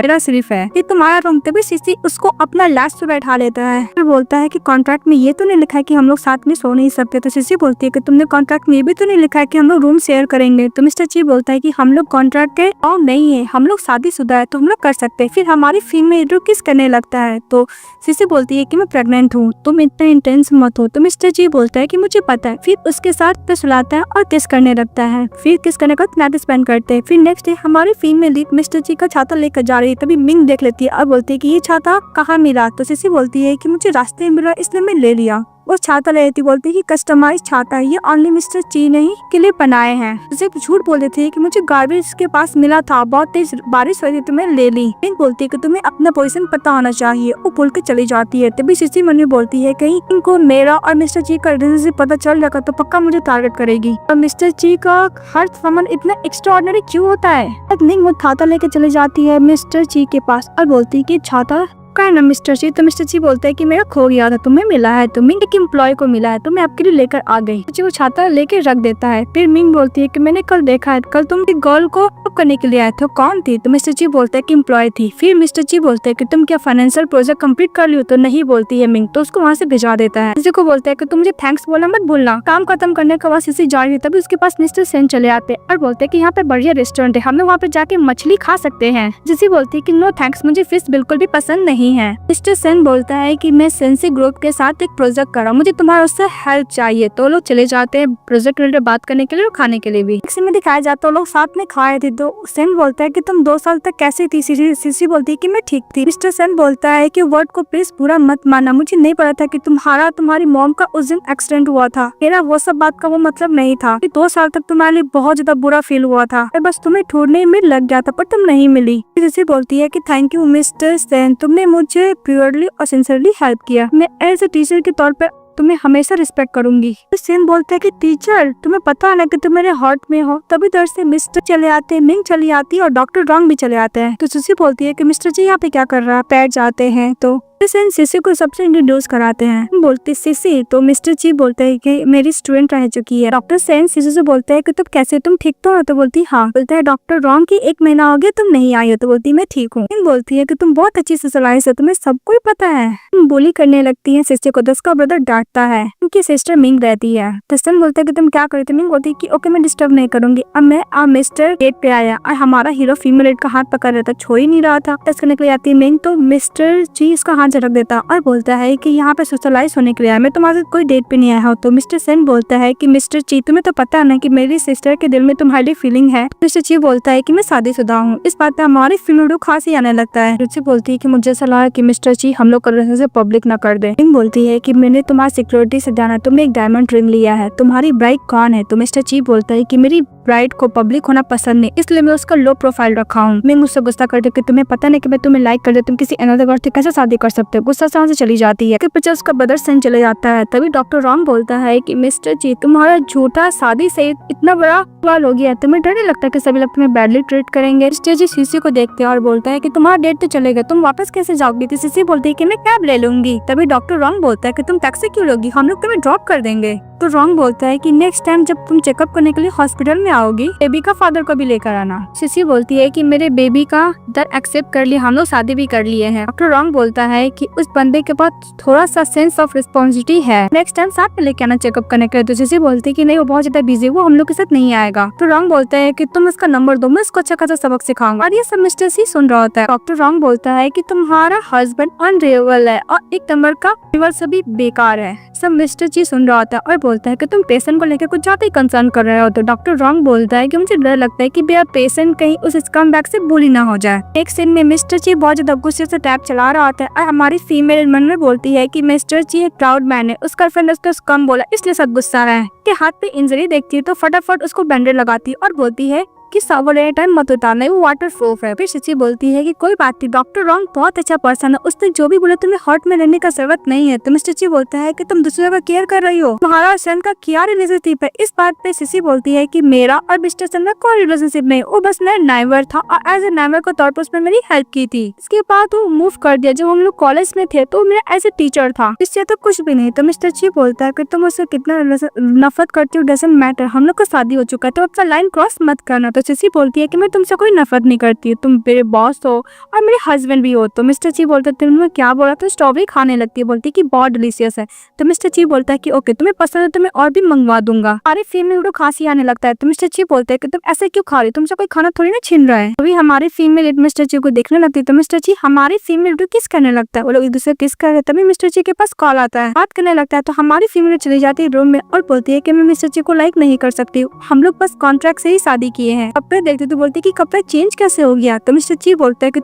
है, ये तुम्हारा रूम। तभी सीसी उसको अपना लास्ट पे बैठा लेता है। फिर बोलता है कि कॉन्ट्रैक्ट में ये तो नहीं लिखा है कि हम लोग साथ में सो नहीं सकते। तो सीसी बोलती है कि तुमने कॉन्ट्रैक्ट में ये भी तो नहीं लिखा है कि हम लोग रूम शेयर करेंगे। तो मिस्टर ची बोलता है कि हम लोग कॉन्ट्रैक्ट के और नहीं है, हम लोग शादीशुदा है तो हम लोग कर सकते हैं। फिर हमारी फीमेल किस करने लगता है। तो सीसी बोलती है कि मैं प्रेग्नेंट हूँ, तुम इतना इंटेंस मत हो। तो मिस्टर जी बोलता है कि मुझे पता है। फिर उसके साथ पे सुलाता है और किस करने लगता है। फिर किस करने का नाइट स्पेंड करते हैं। फिर नेक्स्ट डे हमारी फीमेल लीड मिस्टर जी का छाता लेकर जा रही है। तभी मिंग देख लेती है और बोलती है कि ये छाता कहाँ मिला। तो सीसी बोलती है कि मुझे रास्ते में मिला इसलिए मैं ले लिया। वो छाता ले लेती, बोलती है कि कस्टमाइज छाता है, ये ओनली मिस्टर ची ने ही के लिए बनाए हैं। उसे झूठ बोल देती है कि मुझे गार्बेज के पास मिला था, बहुत तेज बारिश हो रही थी तो मैं ले ली। पिंक बोलती है कि तुम्हें अपना पोजीशन पता होना चाहिए। वो बोल के चली जाती है। तभी सीसी मन में बोलती है कहीं इनको मेरा और मिस्टर ची का रिलेशनशिप पता चल जाएगा तो पक्का मुझे टारगेट करेगी। और मिस्टर ची का हर सामान इतना एक्स्ट्राऑर्डिनरी क्यों होता है। निंग वो छाता लेके चली जाती है मिस्टर ची के पास और बोलती है कि छाता का है ना मिस्टर जी। तो मिस्टर जी बोलते हैं कि मेरा खो गया था, तुम्हें मिला है, तुम्हें एक एम्प्लॉय को मिला है तो मैं आपके लिए लेकर आ गई। तो वो छाता लेके रख देता है। फिर मिंग बोलती है कि मैंने कल देखा है, कल तुम एक गर्ल को करने के लिए आए थे, कौन थी। तो मिस्टर जी बोलते हैं कि एम्प्लॉय थी। फिर मिस्टर जी बोलते हैं कि तुम क्या फाइनेंशियल प्रोजेक्ट कंप्लीट कर लियो। तो नहीं बोलती है मिंग। तो उसको वहाँ से भिजवा देता है। किसी को बोलता है कि तुम मुझे थैंक्स बोलना मत भूलना। काम खत्म करने के बाद सीसी जा रही है। तभी उसके पास मिस्टर सेन चले आते हैं और बोलते हैं कि यहाँ पे बढ़िया रेस्टोरेंट है, हम लोग वहाँ पे जाके मछली खा सकते हैं। जिसी बोलती है कि नो थैंक्स, मुझे फिश बिल्कुल भी पसंद नहीं है। मिस्टर सेन बोलता है कि मैं सेंसी ग्रुप के साथ एक प्रोजेक्ट कर रहा हूँ, मुझे तुम्हारा उससे हेल्प चाहिए। तो लोग चले जाते हैं प्रोजेक्ट रिलेटेड बात करने के लिए और खाने के लिए भी। में दिखाया जाता है लोग साथ में खाए थे। तो सेन बोलता है कि तुम 2 साल तक कैसे थी। सीसी बोलती है कि मैं ठीक थी। मिस्टर सेन बोलता है कि वर्ड को प्लीज बुरा मत मानना, मुझे नहीं पता था कि तुम्हारी मॉम का उस दिन एक्सीडेंट हुआ था। मेरा वो सब बात का वो मतलब नहीं था। 2 साल तक तुम्हारे लिए बहुत ज्यादा बुरा फील हुआ था, बस तुम्हें ढूंढने में लग गया था पर तुम नहीं मिली। सीसी बोलती है कि थैंक यू मिस्टर सेन, तुमने मुझे प्योरली और सिंसियरली हेल्प किया। मैं एज ए टीचर के तौर पर तुम्हें हमेशा रिस्पेक्ट करूंगी। तो सेन बोलता है कि टीचर तुम्हें पता है ना कि तुम मेरे हार्ट में हो। तभी दर से मिस्टर चले आते हैं, मिंग चली आती है और डॉक्टर रॉन्ग भी चले आते हैं। तो सीसी बोलती है कि मिस्टर जी यहाँ पे क्या कर रहा है। पैर जाते हैं तो सेन सीसी को सबसे इंट्रोड्यूस कराते हैं। बोलते सीसी। तो मिस्टर जी बोलते हैं कि मेरी स्टूडेंट रह चुकी है। डॉक्टर सेन सीसी से बोलते हैं कि तुम कैसे, तुम ठीक तो हो। तो बोलती हाँ। बोलता है डॉक्टर रॉन्ग की 1 महीना हो गया तुम नहीं आई हो। तो बोलती मैं ठीक हूँ। बोलती है कि तुम बहुत अच्छी सोशलाइज हो, तुम्हें सब कुछ पता है। बोली करने लगती है सीसी को। उसका ब्रदर डांटता है, उनकी सिस्टर मिंग रहती है। तो सेन बोलता है कि तुम क्या करते। मिंग बोलती है कि ओके मैं डिस्टर्ब नहीं करूंगी। अब मैं मिस्टर गेट पे आया और हमारा हीरो फीमेल का हाथ पकड़ रहा था, छो ही नहीं रहा था। टेस्ट करने के लिए आती है मिंग। तो मिस्टर जी इसका हाथ झटक देता और बोलता है कि यहाँ पे सोशलाइज होने के लिए आया, मैं तुम्हारे साथ कोई डेट पे नहीं आया हूँ। तो मिस्टर सेन बोलता है कि मिस्टर ची तुम्हें तो पता है ना कि मेरी सिस्टर के दिल में तुम्हारी फीलिंग है। मिस्टर ची बोलता है कि मैं शादीशुदा हूँ। इस बात पे हमारी फीमेल को खांसी आने लगता है। रुचि बोलती है कि मुझे सलाह है कि मिस्टर ची हम लोग का रिलेशनशिप पब्लिक न कर दे। मिंग बोलती है कि मैंने तुम्हारी सिक्योरिटी से जाना, तुमने एक डायमंड रिंग लिया है, तुम्हारी ब्राइड कौन है। तो मिस्टर ची बोलता है कि मेरी ब्राइड को पब्लिक होना पसंद नहीं, इसलिए मैं उसका लो प्रोफाइल रखा हूँ। मिंग उससे गुस्सा करती है कि तुम्हें पता नहीं कि मैं तुम्हें लाइक कर दे, तुम किसी अनदर गर्ल से कैसे शादी कर सकते हो। गुस्सा से चली जाती है। पीछे उसका ब्रदर सेन चले जाता है। तभी डॉक्टर रॉन्ग बोलता है कि मिस्टर जी तुम्हारा झूठा शादी से इतना बड़ा सवाल हो गया है, तुम्हें डर नहीं लगता कि सभी लोग तुम्हें बैडली ट्रीट करेंगे। मिस्टर जी सीसी को देखते हैं और बोलता है कि तुम्हारा डेट तो चलेगा, तुम वापस कैसे जाओगी। तो सीसी बोलती है कि मैं कैब ले लूंगी। तभी डॉक्टर रॉन्ग बोलता है कि तुम टैक्सी क्यों लोगी, हम लोग तुम्हें ड्रॉप कर देंगे। तो रॉन्ग बोलता है कि नेक्स्ट टाइम जब तुम चेकअप करने के लिए हॉस्पिटल में आओगी, बेबी का फादर को भी लेकर आना। सीसी बोलती है कि मेरे बेबी का दर एक्सेप्ट कर लिया, हम लोग शादी भी कर लिए हैं। डॉक्टर रॉन्ग बोलता है कि उस बंदे के पास थोड़ा सा सेंस ऑफ रिस्पॉन्सिबिलिटी है, नेक्स्ट टाइम साथ में लेके आना चेकअप करने के लिए। तो सीसी बोलती है कि नहीं वो बहुत ज्यादा बिजी, वो हम लोग के साथ नहीं आएगा। तो रॉन्ग बोलता है कि तुम इसका नंबर दो, मैं इसको अच्छा खासा सबक सिखाऊंगा। और ये सब मिस्टर सी सुन रहा होता है। डॉक्टर रॉन्ग बोलता है कि तुम्हारा हस्बैंड अनरिलेबल है और 1 नंबर का रिवर सभी बेकार है। सब मिस्टर जी सुन रहा होता है और बोलता है कि तुम पेशेंट को लेकर कुछ ज्यादा ही कंसर्न कर रहे हो। तो डॉक्टर रॉन्ग बोलता है कि मुझे डर लगता है कि मेरा पेशेंट कहीं उस स्कम बैग से बुली ना हो जाए। एक सीन में मिस्टर जी बहुत ज्यादा गुस्से से टैब चला रहा होता है और हमारी फीमेल मन में बोलती है कि मिस्टर जी एक प्राउड मैन है, उसका गर्लफ्रेंड उसको स्कम बोला इसलिए सब गुस्सा रहा है। के हाथ पे इंजरी देखती है तो फटाफट उसको बैंडेज लगाती है और बोलती है कि शावर एनी टाइम मत उतारना, वो वाटर प्रूफ है। फिर सीसी बोलती है कि कोई बात नहीं, डॉक्टर रॉन्ग बहुत अच्छा पर्सन है, उसने जो भी बोला तुम्हें हॉट में रहने का जरूरत नहीं है। तो मिस्टर ची बोलता है कि तुम दूसरे का केयर कर रही हो, तुम्हारा सन का क्या रिलेशनशिप है। इस बात पे सीसी बोलती है कि मेरा और मिस्टर सन का कोई रिलेशनशिप नहीं, वो बस मेरा नाइबर था और एज ए नाइबर के तौर पर उसने मेरी हेल्प की थी। इसके बाद वो मूव कर दिया। जब हम लोग कॉलेज में थे तो मेरा एज ए टीचर था, इससे तो कुछ भी नहीं। तो मिस्टर ची बोलता है कि तुम उससे कितना नफरत करती हो डजंट मैटर, हम लोग का शादी हो चुका है तो अपना लाइन क्रॉस मत करना। तो सिसी बोलती है कि मैं तुमसे कोई नफरत नहीं करती, तुम मेरे बॉस हो और मेरे हस्बैंड भी हो। तो मिस्टर ची बोलता है तुमने क्या बोला? तो स्ट्रॉबेरी खाने लगती है, बोलती है कि बहुत डिलीशियस है। तो मिस्टर ची बोलता है कि ओके तुम्हें पसंद है तो मैं और भी मंगवा दूंगा। हमारे फीमेल लीड को खांसी आने लगता है। तो मिस्टर ची बोलता है कि तुम ऐसे क्यों खा रही हो, तुमसे कोई खाना थोड़ी ना छीन रहा है। अभी हमारी फीमेल लीड मिस्टर ची को देखने लगती है। तो मिस्टर ची हमारी फीमेल लीड को किस करने लगता है, वो लोग एक दूसरे किस कर रहे हैं। तभी मिस्टर ची के पास कॉल आता है, बात करने लगता है। तो हमारी फीमेल चली जाती है रूम में और बोलती है कि मैं मिस्टर ची को लाइक नहीं कर सकती, हम लोग बस कॉन्ट्रैक्ट से ही शादी किए हैं। कपड़े देखते तो बोलती है कि कपड़े चेंज कैसे हो गया। तो मिस्टर ची बोलता है कि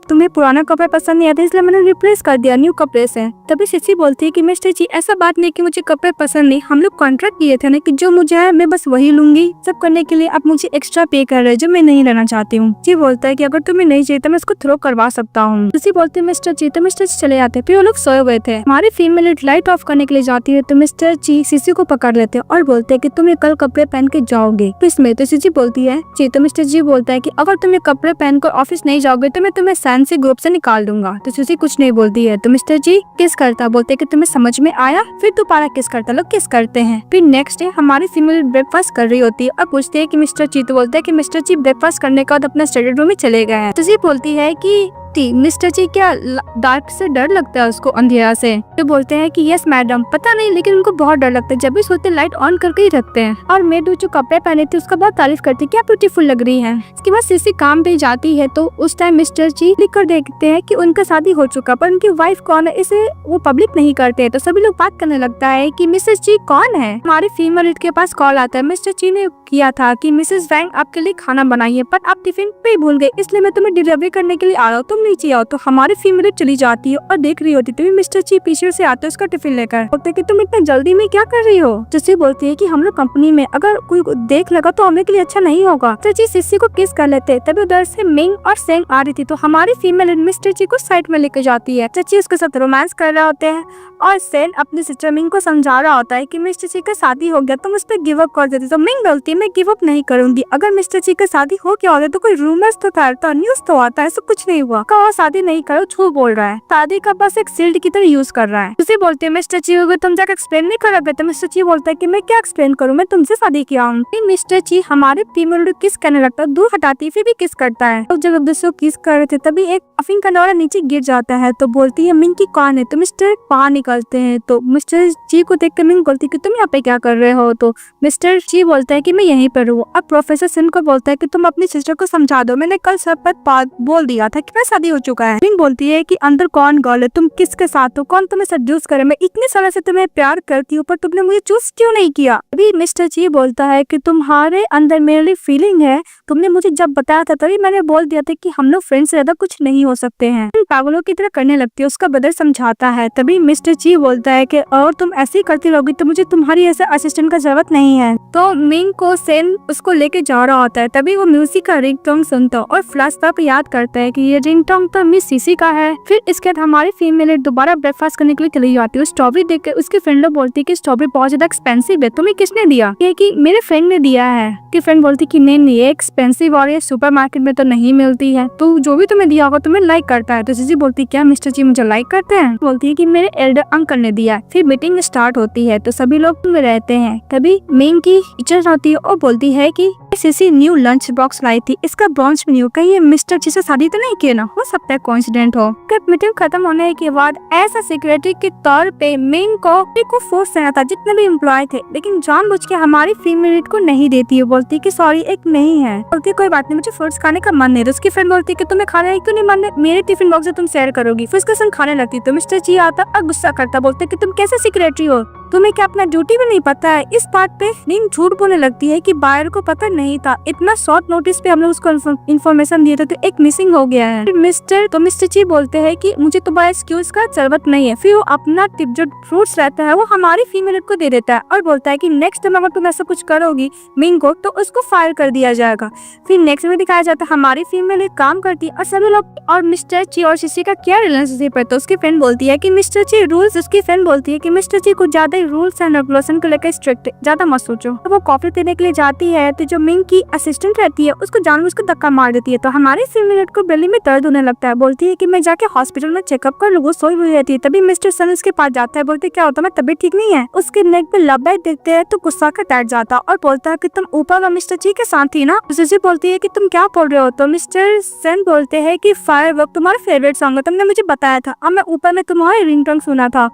तुम्हें पुराना कपड़े पसंद नहीं आते इसलिए मैंने रिप्लेस कर दिया न्यू कपड़े से। तभी सिसी बोलती है कि मिस्टर ची ऐसा बात नहीं कि मुझे कपड़े पसंद नहीं, हम लोग कॉन्ट्रैक्ट किए थे ना कि जो मुझे है मैं बस वही लूंगी, सब करने के लिए आप मुझे एक्स्ट्रा पे कर रहे हैं जो मैं नहीं लेना चाहती हूँ। ची बोलता है कि अगर तुम्हें नहीं चाहिए तो मैं इसको थ्रो करवा सकता हूँ। सिसी बोलते है मिस्टर ची, तो मिस्टर ची चले जाते हैं। फिर वो लोग सोए हुए थे। हमारी फीमेल लाइट ऑफ करने के लिए जाती है तो मिस्टर ची सिसी को पकड़ लेते हैं और बोलते हैं कि तुम कल कपड़े पहन के जाओगे तो इसमें। तो सिसी बोलती है जी। तो मिस्टर जी बोलता है कि अगर तुम कपड़े पहनकर ऑफिस नहीं जाओगे तो मैं तुम्हें सैंसी ग्रुप से निकाल दूंगा। तो सिसी कुछ नहीं बोलती है। तो मिस्टर जी किस करता, बोलते है कि तुम्हें समझ में आया, फिर दोबारा किस करता, लोग किस करते हैं। फिर नेक्स्ट डे हमारी फीमेल ब्रेकफास्ट कर रही होती है और पूछती है कि मिस्टर जी, तो बोलते है कि मिस्टर जी ब्रेकफास्ट करने के बाद अपना स्टडी रूम में चले गए हैं। तो सिसी बोलती है कि मिस्टर जी क्या डार्क से डर लगता है उसको, अंधेरा से? तो बोलते हैं कि यस मैडम, पता नहीं लेकिन उनको बहुत डर लगता है, जब भी सोते लाइट ऑन करके ही रखते हैं। और मेड जो कपड़े पहने थे उसका बहुत तारीफ करती है, क्या ब्यूटीफुल लग रही है। इसके बाद सिसी काम पे जाती है तो उस टाइम मिस्टर जी लिख कर देखते हैं कि उनका शादी हो चुका, पर उनकी वाइफ कौन है इसे वो पब्लिक नहीं करते। तो सभी लोग बात करने लगता है कि मिसेस जी कौन है। हमारी फीमेल के पास कॉल आता है, मिस्टर जी ने किया था कि मिसेस वैंग आपके लिए खाना बनाई है पर आप टिफिन पे भूल गए, इसलिए मैं तुम्हें डिलीवरी करने के लिए आ रहा हूँ, तुम नीचे आओ। तो हमारी फीमेल चली जाती है और देख रही होती है मिस्टर ची पीछे से आते उसका टिफिन लेकर, बोलते कि तुम इतने जल्दी में क्या कर रही हो। जैसे बोलती है कि हम लोग कंपनी में अगर कोई देख लगा तो हमें के लिए अच्छा नहीं होगा। तो जी सिसी को किस कर लेते। तभी उधर से मिंग और सेंग आ रही थी तो हमारी फीमेल मिस्टर ची को साइड में लेकर जाती है। चाची उसके साथ रोमांस कर रहे होते हैं और सेन अपनी सिस्टर मिंग को समझा रहा होता है कि मिस्टर ची का शादी हो गया तुम उस पर गिव अप कर देती। तो मिंग बोलती है मैं गिव अप नहीं करूंगी, अगर मिस्टर ची का शादी हो गया होता तो कोई रूमर्स तो फैलता, न्यूज तो आता है, ऐसा कुछ नहीं हुआ। कहो शादी नहीं करो, झूठ बोल रहा है, शादी का बस एक शील्ड की तरह यूज कर रहा है। उसे बोलते हैं मिस्टर ची हो तुम जाकर एक्सप्लेन नहीं कर रहे। तो मिस्टर ची बोलता है कि मैं क्या एक्सप्लेन करूँ, मैं तुमसे शादी किया हूँ। मिस्टर ची हमारे फीमेल किस करने लगता है, दूर हटाती फिर भी किस करता है। तो जब दूसरे किस कर रहे थे तभी एक अफीम का डोरा नीचे गिर जाता है। तो बोलती है मिंग की कौन है। तो मिस्टर बाहर निकलते हैं तो मिस्टर जी को देखकर मिंग बोलती है कि तुम यहाँ पे क्या कर रहे हो। तो मिस्टर जी बोलता है कि मैं यहीं पर हूँ। अब प्रोफेसर सिन को बोलता है कि तुम अपनी सिस्टर को समझा दो, मैंने कल सब पर बोल दिया था कि मैं शादी हो चुका है। मिंग बोलती है कि अंदर कौन गर्ल है, तुम किसके साथ हो, कौन तुम्हें सड्यूस करे, मैं इतने सालों से तुम्हें प्यार करती हूँ पर तुमने मुझे चूज क्यों नहीं किया। अभी मिस्टर जी बोलता है कि तुम्हारे अंदर मेरे लिए फीलिंग है, तुमने मुझे जब बताया था तभी मैंने बोल दिया था कि हम लोग फ्रेंड से ज्यादा कुछ नहीं हो सकते हैं। पागलों की तरह करने लगती है, उसका ब्रदर समझाता है। तभी मिस्टर जी बोलता है कि और तुम ऐसे ही करती रहोगी तो मुझे तुम्हारी ऐसे असिस्टेंट का जरूरत नहीं है। तो मिंग को सेन उसको लेके जा रहा होता है तभी वो म्यूजिक का रिंगटोन सुनता है और फ्लैशबैक याद करता है कि ये रिंगटोन तो मिस सीसी का है। फिर इसके बाद हमारी फीमेल दोबारा ब्रेकफास्ट करने के लिए चली जाती है। स्ट्रॉबेरी देख के उसकी फ्रेंड लोग बोलती है कि स्ट्रॉबेरी बहुत ज्यादा एक्सपेंसिव है, तुम्हें किसने दिया। ये कि मेरे फ्रेंड ने दिया है। कि फ्रेंड बोलती कि नहीं ये एक्सपेंसिव और ये सुपरमार्केट में तो नहीं मिलती है, तो जो भी तुम्हें दिया होगा तुम्हें लाइक करता है। तो सीसी बोलती क्या मिस्टर जी मुझे लाइक करते हैं। बोलती है कि मेरे एल्डर अंकल ने दिया। फिर मीटिंग स्टार्ट होती है तो सभी लोग में रहते हैं। तभी मिंग की टीचर होती है और बोलती है कि सीसी न्यू लंच बॉक्स लाई थी, इसका ब्रांच में न्यू, कहीं ये मिस्टर जी से शादी तो नहीं किया ना, हो सकता है कोइंसिडेंट हो। मीटिंग खत्म होने के बाद ऐसा सेक्रेटरी के तौर पे मिंग को फोर्स देना था जितने भी एम्प्लॉय थे, लेकिन जानबूझ के हमारी फीमेल को नहीं देती है। बोलती कि सॉरी एक नहीं है। बोलती कोई बात नहीं मुझे फ्रूट्स खाने का मन नहीं। तो उसकी फ्रेंड बोलती कि तुम्हें खाने क्यों नहीं मन, मेरे टिफिन बॉक्स से तुम शेयर करोगी। फिर उसके संग खाने लगती। तो मिस्टर जी आता और गुस्सा करता, बोलते कि तुम कैसे सेक्रेटरी हो, तुम्हें क्या अपना ड्यूटी भी नहीं पता है। इस बात पे मिंग झूठ बोलने लगती है कि बायर को पता नहीं था, इतना शॉर्ट नोटिस पे हम लोग उसको इन्फॉर्मेशन दिए थे तो एक मिसिंग हो गया है। मिस्टर जी बोलते हैं कि मुझे तुम्हारा एक्सक्यूज का जरूरत नहीं है। फिर वो अपना टिप जो फ्रूट्स रहता है वो हमारी फीमेल को दे देता है और बोलता है कि नेक्स्ट टाइम अगर तुम ऐसा कुछ करोगी मिंग को तो उसको फायर कर दिया जाएगा। फिर नेक्स्ट में दिखाया जाता है हमारी फीमेल काम करती है और सभी लोग और मिस्टर जी और सीसी का क्या रिलेशनशिप है। तो उसकी फ्रेंड बोलती है कि मिस्टर जी रूल्स, उसकी फ्रेंड बोलती है कि मिस्टर जी कुछ ज्यादा हमारे रूल्स एंड रेगुलेशन को लेकर स्ट्रिक्ट, ज्यादा मत सोचो। तो वो कॉफी देने के लिए जाती है तो जो मिंग की असिस्टेंट रहती है उसको जानबूझकर धक्का मार देती है। तो हमारी फीमेल को बेली में दर्द होने लगता है, बोलती है कि मैं जाके हॉस्पिटल में चेकअप कर लूँ। वो सोई हुई रहती है। तभी मिस्टर सन उसके पास जाता है, बोलते क्या होता है, तबीयत ठीक नहीं है। उसके नेक पे लबैक देखते हैं तो गुस्सा कर बैठ जाता और बोलता है कि तुम ऊपर मिस्टर जी के साथ थी ना। सिसी बोलती है कि तुम क्या बोल रहे हो। तो मिस्टर सन बोलते हैं कि फायरवर्क तुम्हारा फेवरेट सॉन्ग है, तुमने मुझे बताया था, अब मैं ऊपर में तुम्हारी रिंगटोन सुना था।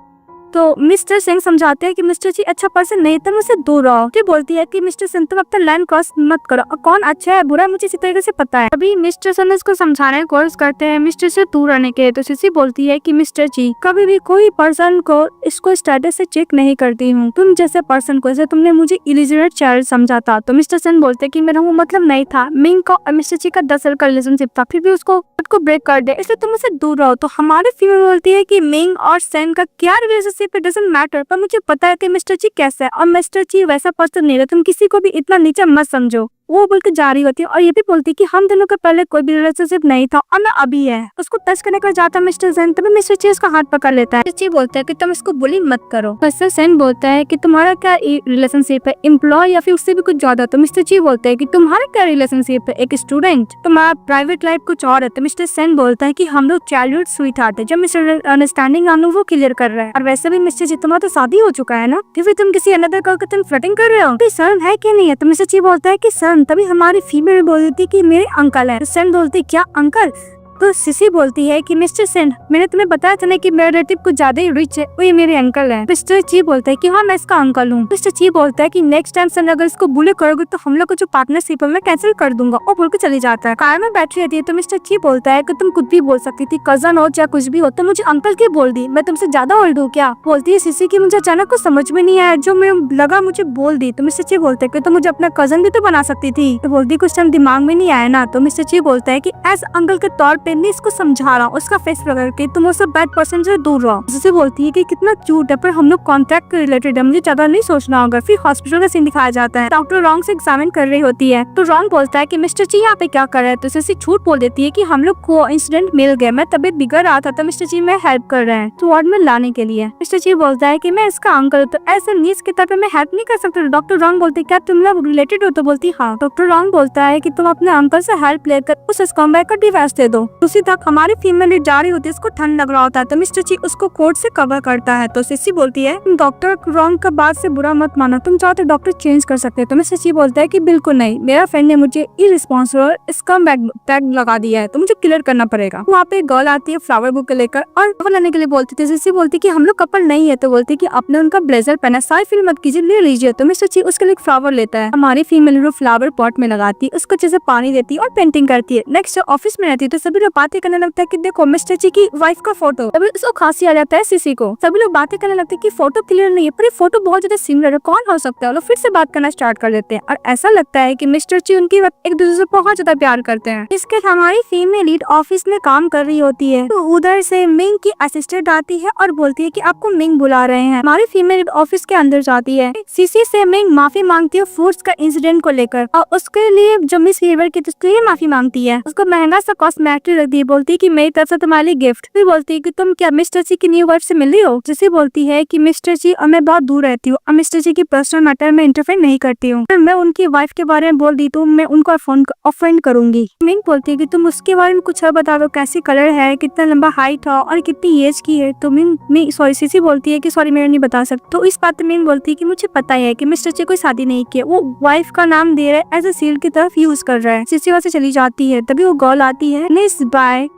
तो मिस्टर सिंह समझाते हैं कि मिस्टर जी अच्छा पर्सन नहीं, तुम मुझसे दूर रहो। फिर बोलती है कि मिस्टर सिंह तुम अपना लाइन क्रॉस मत करो, और कौन अच्छा है बुरा है मुझे इसी तरीके से पता है। अभी मिस्टर सिंह इसको समझाने की कोशिश करते हैं मिस्टर से दूर रहने के। तो सिसी बोलती है कि मिस्टर जी कभी भी कोई पर्सन को इसको स्टेटस से चेक नहीं करती हूँ, तुम जैसे पर्सन को, जैसे तुमने मुझे इलिजिबल चाइल्ड समझा था। तो मिस्टर सिंह बोलते हैं कि मेरा वो मतलब नहीं था, मिंग का और मिस्टर जी का 10 साल का रिलेशनशिप था, फिर भी उसको ब्रेक कर दे, इसलिए तुम मुझसे दूर रहो। तो हमारी फीमेल बोलती है कि मिंग और सेन का क्या रिलेशनशिप है, डजंट मैटर, पर मुझे पता है कि मिस्टर जी कैसा है और मिस्टर जी वैसा पर्सन नहीं है, तुम किसी को भी इतना नीचा मत समझो। वो बोल के जा रही होती है और ये भी बोलती है कि हम दोनों के पहले कोई भी रिलेशनशिप नहीं था और ना अभी है। उसको टच करने का जाता है मिस्टर सेन, तभी मिस्टर ची उसका हाथ पकड़ लेता है। मिस्टर ची बोलता है कि तुम इसको बुली मत करो। मिस्टर सेन बोलता है कि तुम्हारा क्या रिलेशनशिप है, एम्प्लॉय या फिर उससे भी कुछ ज्यादा। तो मिस्टर ची बोलता है कि तुम्हारा क्या रिलेशनशिप है, एक स्टूडेंट, तुम्हारा प्राइवेट लाइफ कुछ और है। तो मिस्टर सेन बोलता है कि हम लोग चाइल्डहुड स्वीट हार्ट है, जब मिस्टर अंडरस्टैंडिंग हम लोग वो क्लियर कर रहे हैं। और वैसे भी मिस्टर जी तुम्हारा तो शादी हो चुका है ना, फिर तुम किसी अनदर गर्ल को तुम फ्लर्टिंग कर रहे हो, तो शर्म है कि नहीं है। तो मिस्टर ची बोलता है कि शर्म। तभी हमारी फीमेल बोलती कि मेरे अंकल है। सेन बोलती क्या अंकल। तो सिसी बोलती है कि मिस्टर सेन मैंने तुम्हें बताया था ना कि मेरा रिलेटिव कुछ ज्यादा ही रिच है, वो ये मेरे अंकल है। मिस्टर ची बोलता है कि हाँ मैं इसका अंकल हूँ। मिस्टर ची बोलता है कि नेक्स्ट टाइम सन अगर इसको बुले करोगे तो हम लोग को जो पार्टनरशिप है मैं कैंसिल कर दूंगा, और बोल के चली जाता है। कार में बैठी रहती है तो मिस्टर ची बोलता है कि तुम कुछ भी बोल सकती थी, कजन हो चाहे कुछ भी हो, तो मुझे अंकल की बोल दी, मैं तुमसे ज्यादा ओल्ड हूँ क्या। बोलती है सिसी की मुझे अचानक कुछ समझ में नहीं आया, जो मैं लगा मुझे बोल दी। तो मिस्टर ची बोलते है कि तुम मुझे अपना कजन भी तो बना सकती थी। तो बोलती कुछ टाइम दिमाग में नहीं आया ना। तो मिस्टर ची बोलता है कि एज अंकल के तौर पे मैं इसको समझा रहा हूँ, उसका फेस पकड़ के तुम उससे बैड पर्सन से दूर रहो। जिसे बोलती है कि कितना क्यूट है, पर हम लोग कॉन्ट्रैक्ट के रिलेटेड है, मुझे ज्यादा नहीं सोचना होगा। फिर हॉस्पिटल का सीन दिखाया जाता है, डॉक्टर रॉन्ग से एग्जामिन कर रही होती है। तो रॉन्ग बोलता है कि मिस्टर जी यहाँ पे क्या कर रहे हैं। तो सिसी झूठ बोल देती है कि हम लोग को इंसिडेंट मिल गया, मैं तबियत बिगड़ रहा था तो मिस्टर जी मैं हेल्प कर रहे हैं तो वार्ड में लाने के लिए। मिस्टर जी बोलता है कि मैं इसका अंकल, तो ऐसे नीच के तौर पे मैं हेल्प नहीं कर सकता। डॉक्टर रॉन्ग बोलती क्या तुम लोग रिलेटेड हो। तो बोलती हाँ। डॉक्टर रॉन्ग बोलता है कि तुम अपने अंकल से हेल्प लेकर उस स्कम्बैग का डिवोर्स दे दो। उसी तक हमारी फीमेल जा रही होती है, उसको ठंड लग रहा होता है तो मिस्टर ची उसको कोट से कवर करता है। तो सिसी बोलती है डॉक्टर रॉन्ग का बात से बुरा मत माना, तुम चाहो तो डॉक्टर चेंज कर सकते हैं। तो मिस्टर ची बोलता है कि बिल्कुल नहीं, मेरा फ्रेंड ने मुझे इररिस्पांसिबल स्कम्बैग टैग लगा दिया है तो मुझे क्लियर करना पड़ेगा। वहाँ पे गर्ल आती है फ्लावर बुक लेकर और वो लाने के लिए बोलती थी। सिसी बोलती कि हम लोग कपल नहीं है। तो बोलती कि आपने उनका ब्लेजर पहना, सारी फील मत कीजिए, ले लीजिए। तो मिस्टर ची उसके लिए फ्लावर लेता है, हमारी फीमेल वो फ्लावर पॉट में लगाती है, उसको जैसे पानी देती है और पेंटिंग करती है। नेक्स्ट ऑफिस में रहती है तो सभी लोग बातें करने लगता है कि देखो मिस्टर ची की वाइफ का फोटो। तभी उसको खांसी आ जाता है सिसी को। सभी लोग बातें करने लगते हैं कि फोटो क्लियर नहीं है, पर ये फोटो बहुत ज्यादा सिमिलर है, कौन हो सकता है। लोग फिर से बात करना स्टार्ट कर देते हैं और ऐसा लगता है कि मिस्टर ची उनकी एक दूसरे से बहुत ज्यादा प्यार करते हैं। इसके हमारी फीमेल लीड ऑफिस में काम कर रही होती है तो उधर से मिंग की असिस्टेंट आती है और बोलती है कि आपको मिंग बुला रहे हैं। हमारी फीमेल लीड ऑफिस के अंदर जाती है। सिसी से मिंग माफी मांगती है फ्रूट्स का इंसिडेंट को लेकर और उसके लिए जो मिस हीवर की उसके लिए माफी मांगती है। उसको महंगा सा कॉस्मेटिक रख दी, बोलती है कि मेरी तरफ से तुम्हारे लिए गिफ्ट। फिर बोलती है कि तुम क्या मिस्टर जी की न्यू वाइफ से मिली हो। जिसे बोलती है कि मिस्टर जी और मैं बहुत दूर रहती हूँ और मिस्टर जी की पर्सनल मैटर में इंटरफेयर नहीं करती हूँ, मैं उनकी वाइफ के बारे में बोल दी तो मैं उनको ऑफेंड करूंगी। मिंग बोलती है कि तुम उसके बारे में कुछ और बता दो, कैसी कलर है, कितना लंबा हाइट है और कितनी एज की है। तो मिंग सॉरी सिसी बोलती है कि सॉरी मैं नहीं बता सकती। तो इस बात में मिंग बोलती है कि मुझे पता है कि मिस्टर जी कोई शादी नहीं किया, वो वाइफ का नाम दे रहा है, एज ए सील की तरफ यूज कर रहा है। सिसी वहां से चली जाती है। तभी वो गर्ल आती है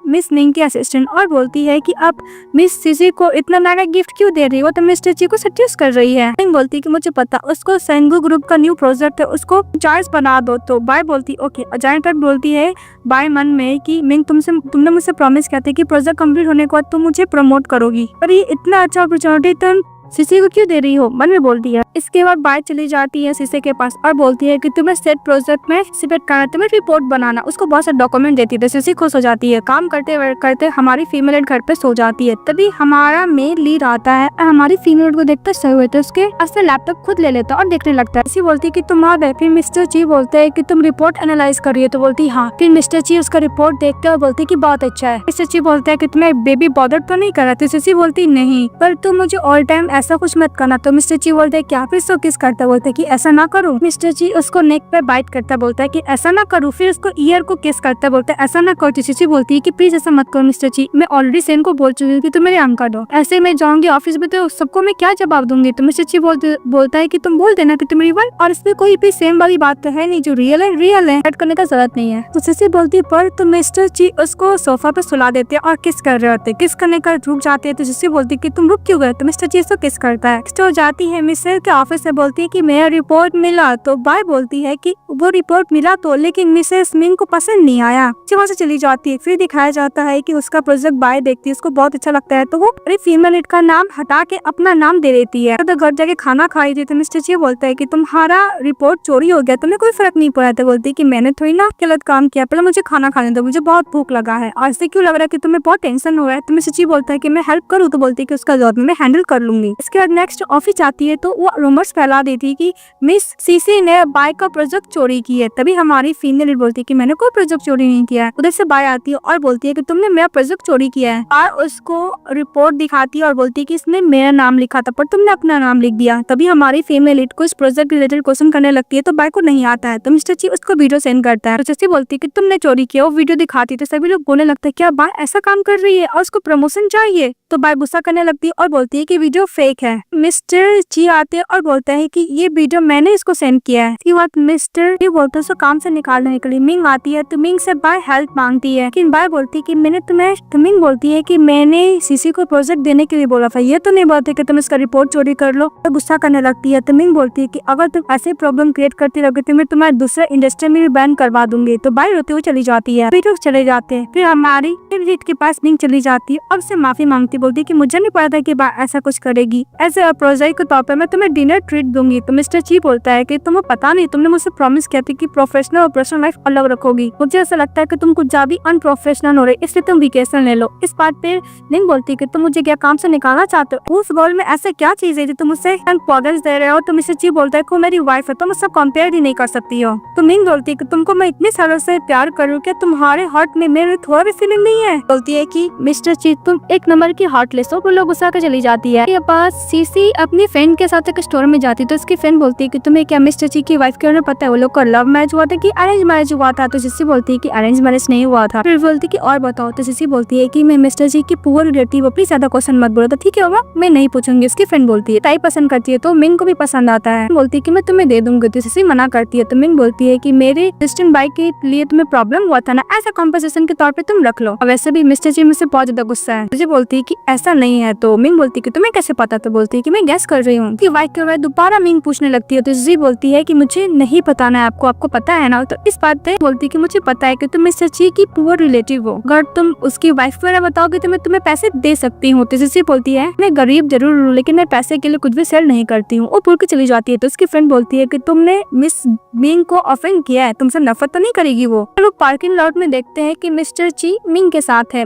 मिस मिंग की असिस्टेंट और बोलती है कि आप मिस सिसी को इतना महंगा गिफ्ट क्यों दे रही हो। तो मिस्टर जी को सजेस्ट कर रही है। मिंग बोलती है कि मुझे पता, उसको सेंगू ग्रुप का न्यू प्रोजेक्ट है, उसको चार्ज बना दो। तो बाय बोलती ओके। अजानक बोलती है बाय मन में कि मिंग तुमने मुझसे प्रॉमिस किया था कि प्रोजेक्ट कंप्लीट होने के बाद तुम मुझे प्रमोट करोगी, पर ये इतना अच्छा अपॉर्चुनिटी तुम सिसी को क्यों दे रही हो, मन में बोलती है। इसके बाद बाय चली जाती है सिसी के पास और बोलती है कि तुम्हें सेट प्रोजेक्ट में पार्टिसिपेट करना, तुम्हें रिपोर्ट बनाना। उसको बहुत सारे डॉक्यूमेंट देती है। सिसी खुश हो जाती है। काम करते करते हमारी फीमेल घर पे सो जाती है। तभी हमारा मेल लीड आता है और हमारी फीमेल को देखते सही हुए थे उसके पास से लैपटॉप खुद ले लेता और देखने लगता है। सिसी बोलती है कि तुम आ गए। फिर मिस्टर जी बोलते है कि तुम रिपोर्ट एनालाइज कर रही हो। तो बोलती हाँ। फिर मिस्टर जी उसका रिपोर्ट देखते हैं और बोलती है कि बहुत अच्छा है। मिस्टर जी बोलते है कि तुम्हें बेबी बॉदर तो नहीं कर रहा। तो सिसी बोलती नहीं, पर तुम मुझे ऑल टाइम ऐसा कुछ मत करना। तो मिस्टर ची बोलते है क्या, फिर उसको किस करता बोलता है कि ऐसा ना करूँ। मिस्टर ची उसको नेक पे बाइट करता बोलता है कि ऐसा ना करूँ, फिर उसको ईयर को किस करता बोलता है ऐसा ना करो। चीची बोलती है कि प्लीज ऐसा मत करो मिस्टर ची, मैं ऑलरेडी सेन को बोल चुकी हूँ कि तुम मेरे अंक दो, ऐसे मैं जाऊंगी ऑफिस में तो सबको मैं क्या जवाब दूंगी। तो मिस्टर ची बोलता है कि तुम बोल देना कि तुम मेरी वाइफ, और इसमें कोई भी सेम वाली बात तो है नहीं, जो रियल है ऐड करने का जरूरत नहीं है। तो चीची बोलती है पर तो मिस्टर ची उसको सोफा पे सुला देते हैं और किस कर रहे होते, किस करने का रुक जाते हैं। तो चीची बोलती है कि तुम रुक क्यों गए। तो मिस्टर ची उसको किस करता है। तो जाती है मिस्टर के ऑफिस से, बोलती है कि मेरा रिपोर्ट मिला। तो बाय बोलती है कि वो रिपोर्ट मिला तो, लेकिन मिसेस मिंग को पसंद नहीं आया। वहाँ से चली जाती है। फिर दिखाया जाता है कि उसका प्रोजेक्ट बाय देखती है, उसको बहुत अच्छा लगता है तो वो फीमेल लीड का नाम हटा के अपना नाम दे देती है। तो घर जाके खाना खाई थी। तो मिस्टर ची बोलता है कि तुम्हारा रिपोर्ट चोरी हो गया, तुम्हें कोई फर्क नहीं पड़ा। तो बोलती है कि मैंने थोड़ी ना गलत काम किया, पहले मुझे खाना खाने दो, मुझे बहुत भूख लगा है और ऐसे क्यों लग रहा है कि तुम्हें बहुत टेंशन हो रहा है। तो मिस्टर ची बोलता है कि मैं हेल्प करूँ। तो बोलती है कि उसका जॉब मैं हैंडल कर लूंगी। इसके बाद नेक्स्ट ऑफिस आती है तो वो रूमर्स फैला देती है कि मिस सीसी ने बाय का प्रोजेक्ट चोरी की है। तभी हमारी फीमेल लीड बोलती है कि मैंने कोई प्रोजेक्ट चोरी नहीं किया है। उधर से बाय आती है और बोलती है कि तुमने मेरा प्रोजेक्ट चोरी किया है, और उसको रिपोर्ट दिखाती है और बोलती है कि इसने मेरा नाम लिखा था पर तुमने अपना नाम लिख दिया। तभी हमारी फीमेल लीड को इस प्रोजेक्ट रिलेटेड क्वेश्चन करने लगती है तो बाय को नहीं आता है। तो मिस्टर ची उसको वीडियो सेंड करता है। तो जैसे बोलती है कि तुमने चोरी किया, वो वीडियो दिखाती है तो सभी लोग बोलने लगता है क्या बाय ऐसा काम कर रही है और उसको प्रमोशन चाहिए। तो बाय गुस्सा करने लगती है और बोलती है कि वीडियो फेक है। मिस्टर ची आते हैं और बोलता है कि ये वीडियो मैंने इसको सेंड किया है। इसके बाद मिस्टर ची बोलता है उसको काम से निकालने के लिए। मिंग आती है तो मिंग से बाय हेल्प मांगती है, लेकिन बाय बोलती है कि मैंने तुम्हें, तो मिंग बोलती है कि मैंने सीसी को प्रोजेक्ट देने के लिए बोला था, ये तो नहीं बोलते कि तुम इसका रिपोर्ट चोरी कर लो। तो गुस्सा करने लगती है। तो मिंग बोलती है कि अगर तुम ऐसे प्रॉब्लम क्रिएट करती रहोगे तो मैं तुम्हारे दूसरे इंडस्ट्री में भी बैन करवा दूंगी। तो बाय रोते हुए चली जाती है। फिर चले जाते हैं। फिर हमारी के पास मिंग चली जाती है और उससे माफी मांगती, बोलती है कि मुझे नहीं पता था कि बाय ऐसा कुछ करेगी, ऐसे अप्रोजाई के तौर पर मैं तुम्हें डिनर ट्रीट दूंगी। तो मिस्टर ची बोलता है कि तुम्हें पता नहीं, तुमने मुझसे प्रॉमिस किया था कि प्रोफेशनल और पर्सनल लाइफ अलग रखोगी, मुझे ऐसा लगता है कि तुम कुछ ज्यादा अनप्रोफेशनल हो रहे, इसलिए तुम वेकेशन ले लो। इस बात पे मिंग बोलती है कि तुम मुझे क्या काम से निकालना चाहते हो, उस गोल में ऐसे क्या चीज है जो तुम मुझसे पाउडर्स दे रहे हो। तो मिस्टर ची बोलता है कि मेरी वाइफ है, तुम मुझसे कंपेयर ही नहीं कर सकती हो। तो मिंग बोलती है कि तुमको मैं इतने सालों से प्यार करूँ, क्या तुम्हारे हार्ट में मेरे थोड़ा भी फीलिंग नहीं है। बोलती है कि मिस्टर ची तुम एक नंबर की हार्टलेस हो। वो लोग गुस्सा कर चली जाती है। के पास सीसी अपनी फ्रेंड के साथ एक स्टोर में जाती तो इसकी फ्रेंड बोलती है कि तुम्हें क्या मिस्टर ची की वाइफ के बारे में पता है, वो लोग का लव मैरिज हुआ था कि अरेंज मैरिज हुआ था। तो सीसी बोलती है कि अरेंज मैरिज नहीं हुआ था। फिर बोलती है कि और बताओ। तो सीसी बोलती है कि मैं मिस्टर जी की पुअर रिलेटिव हूँ, प्लीज ज्यादा क्वेश्चन मत बोलो। तो ठीक है होगा, मैं नहीं पूछूंगी। उसकी फ्रेंड बोलती है टाइप पसंद करती है तो मिंग को भी पसंद आता है। बोलती है कि मैं तुम्हें दे दूंगी। तो सीसी मना करती है। तो मिंग बोलती है कि मेरे डिस्टेंट बाइक के लिए तुम्हें प्रॉब्लम हुआ था ना, ऐसा कॉम्पनसेशन के तौर पे तुम रख लो। और वैसे भी मिस्टर जी मुझसे बहुत ज्यादा गुस्सा है। मुझे बोलती है कि ऐसा नहीं है। तो मिंग बोलती है कि तुम्हें कैसे पता। तो बोलती है कि मैं गैस कर रही हूँ कि वाइफ के बाद दोबारा मिंग पूछने लगती है। तो जी बोलती है कि मुझे नहीं पता ना, आपको पता है ना। तो इस बात पे बोलती है कि मुझे पता है कि तुम मिस्टर जी की पुअर रिलेटिव हो, अगर तुम उसकी वाइफ वगैरह बताओगे तो मैं तुम्हें पैसे दे सकती हूँ। तो जी बोलती है मैं गरीब जरूर हूँ लेकिन मैं पैसे के लिए कुछ भी सेल नहीं करती हूँ। वो भूल के चली जाती है। तो उसकी फ्रेंड बोलती है कि तुमने मिस मिंग को ऑफेंड किया है, तुमसे नफरत तो नहीं करेगी वो। लोग पार्किंग लॉट में देखते हैं कि मिस्टर ची मिंग के साथ है।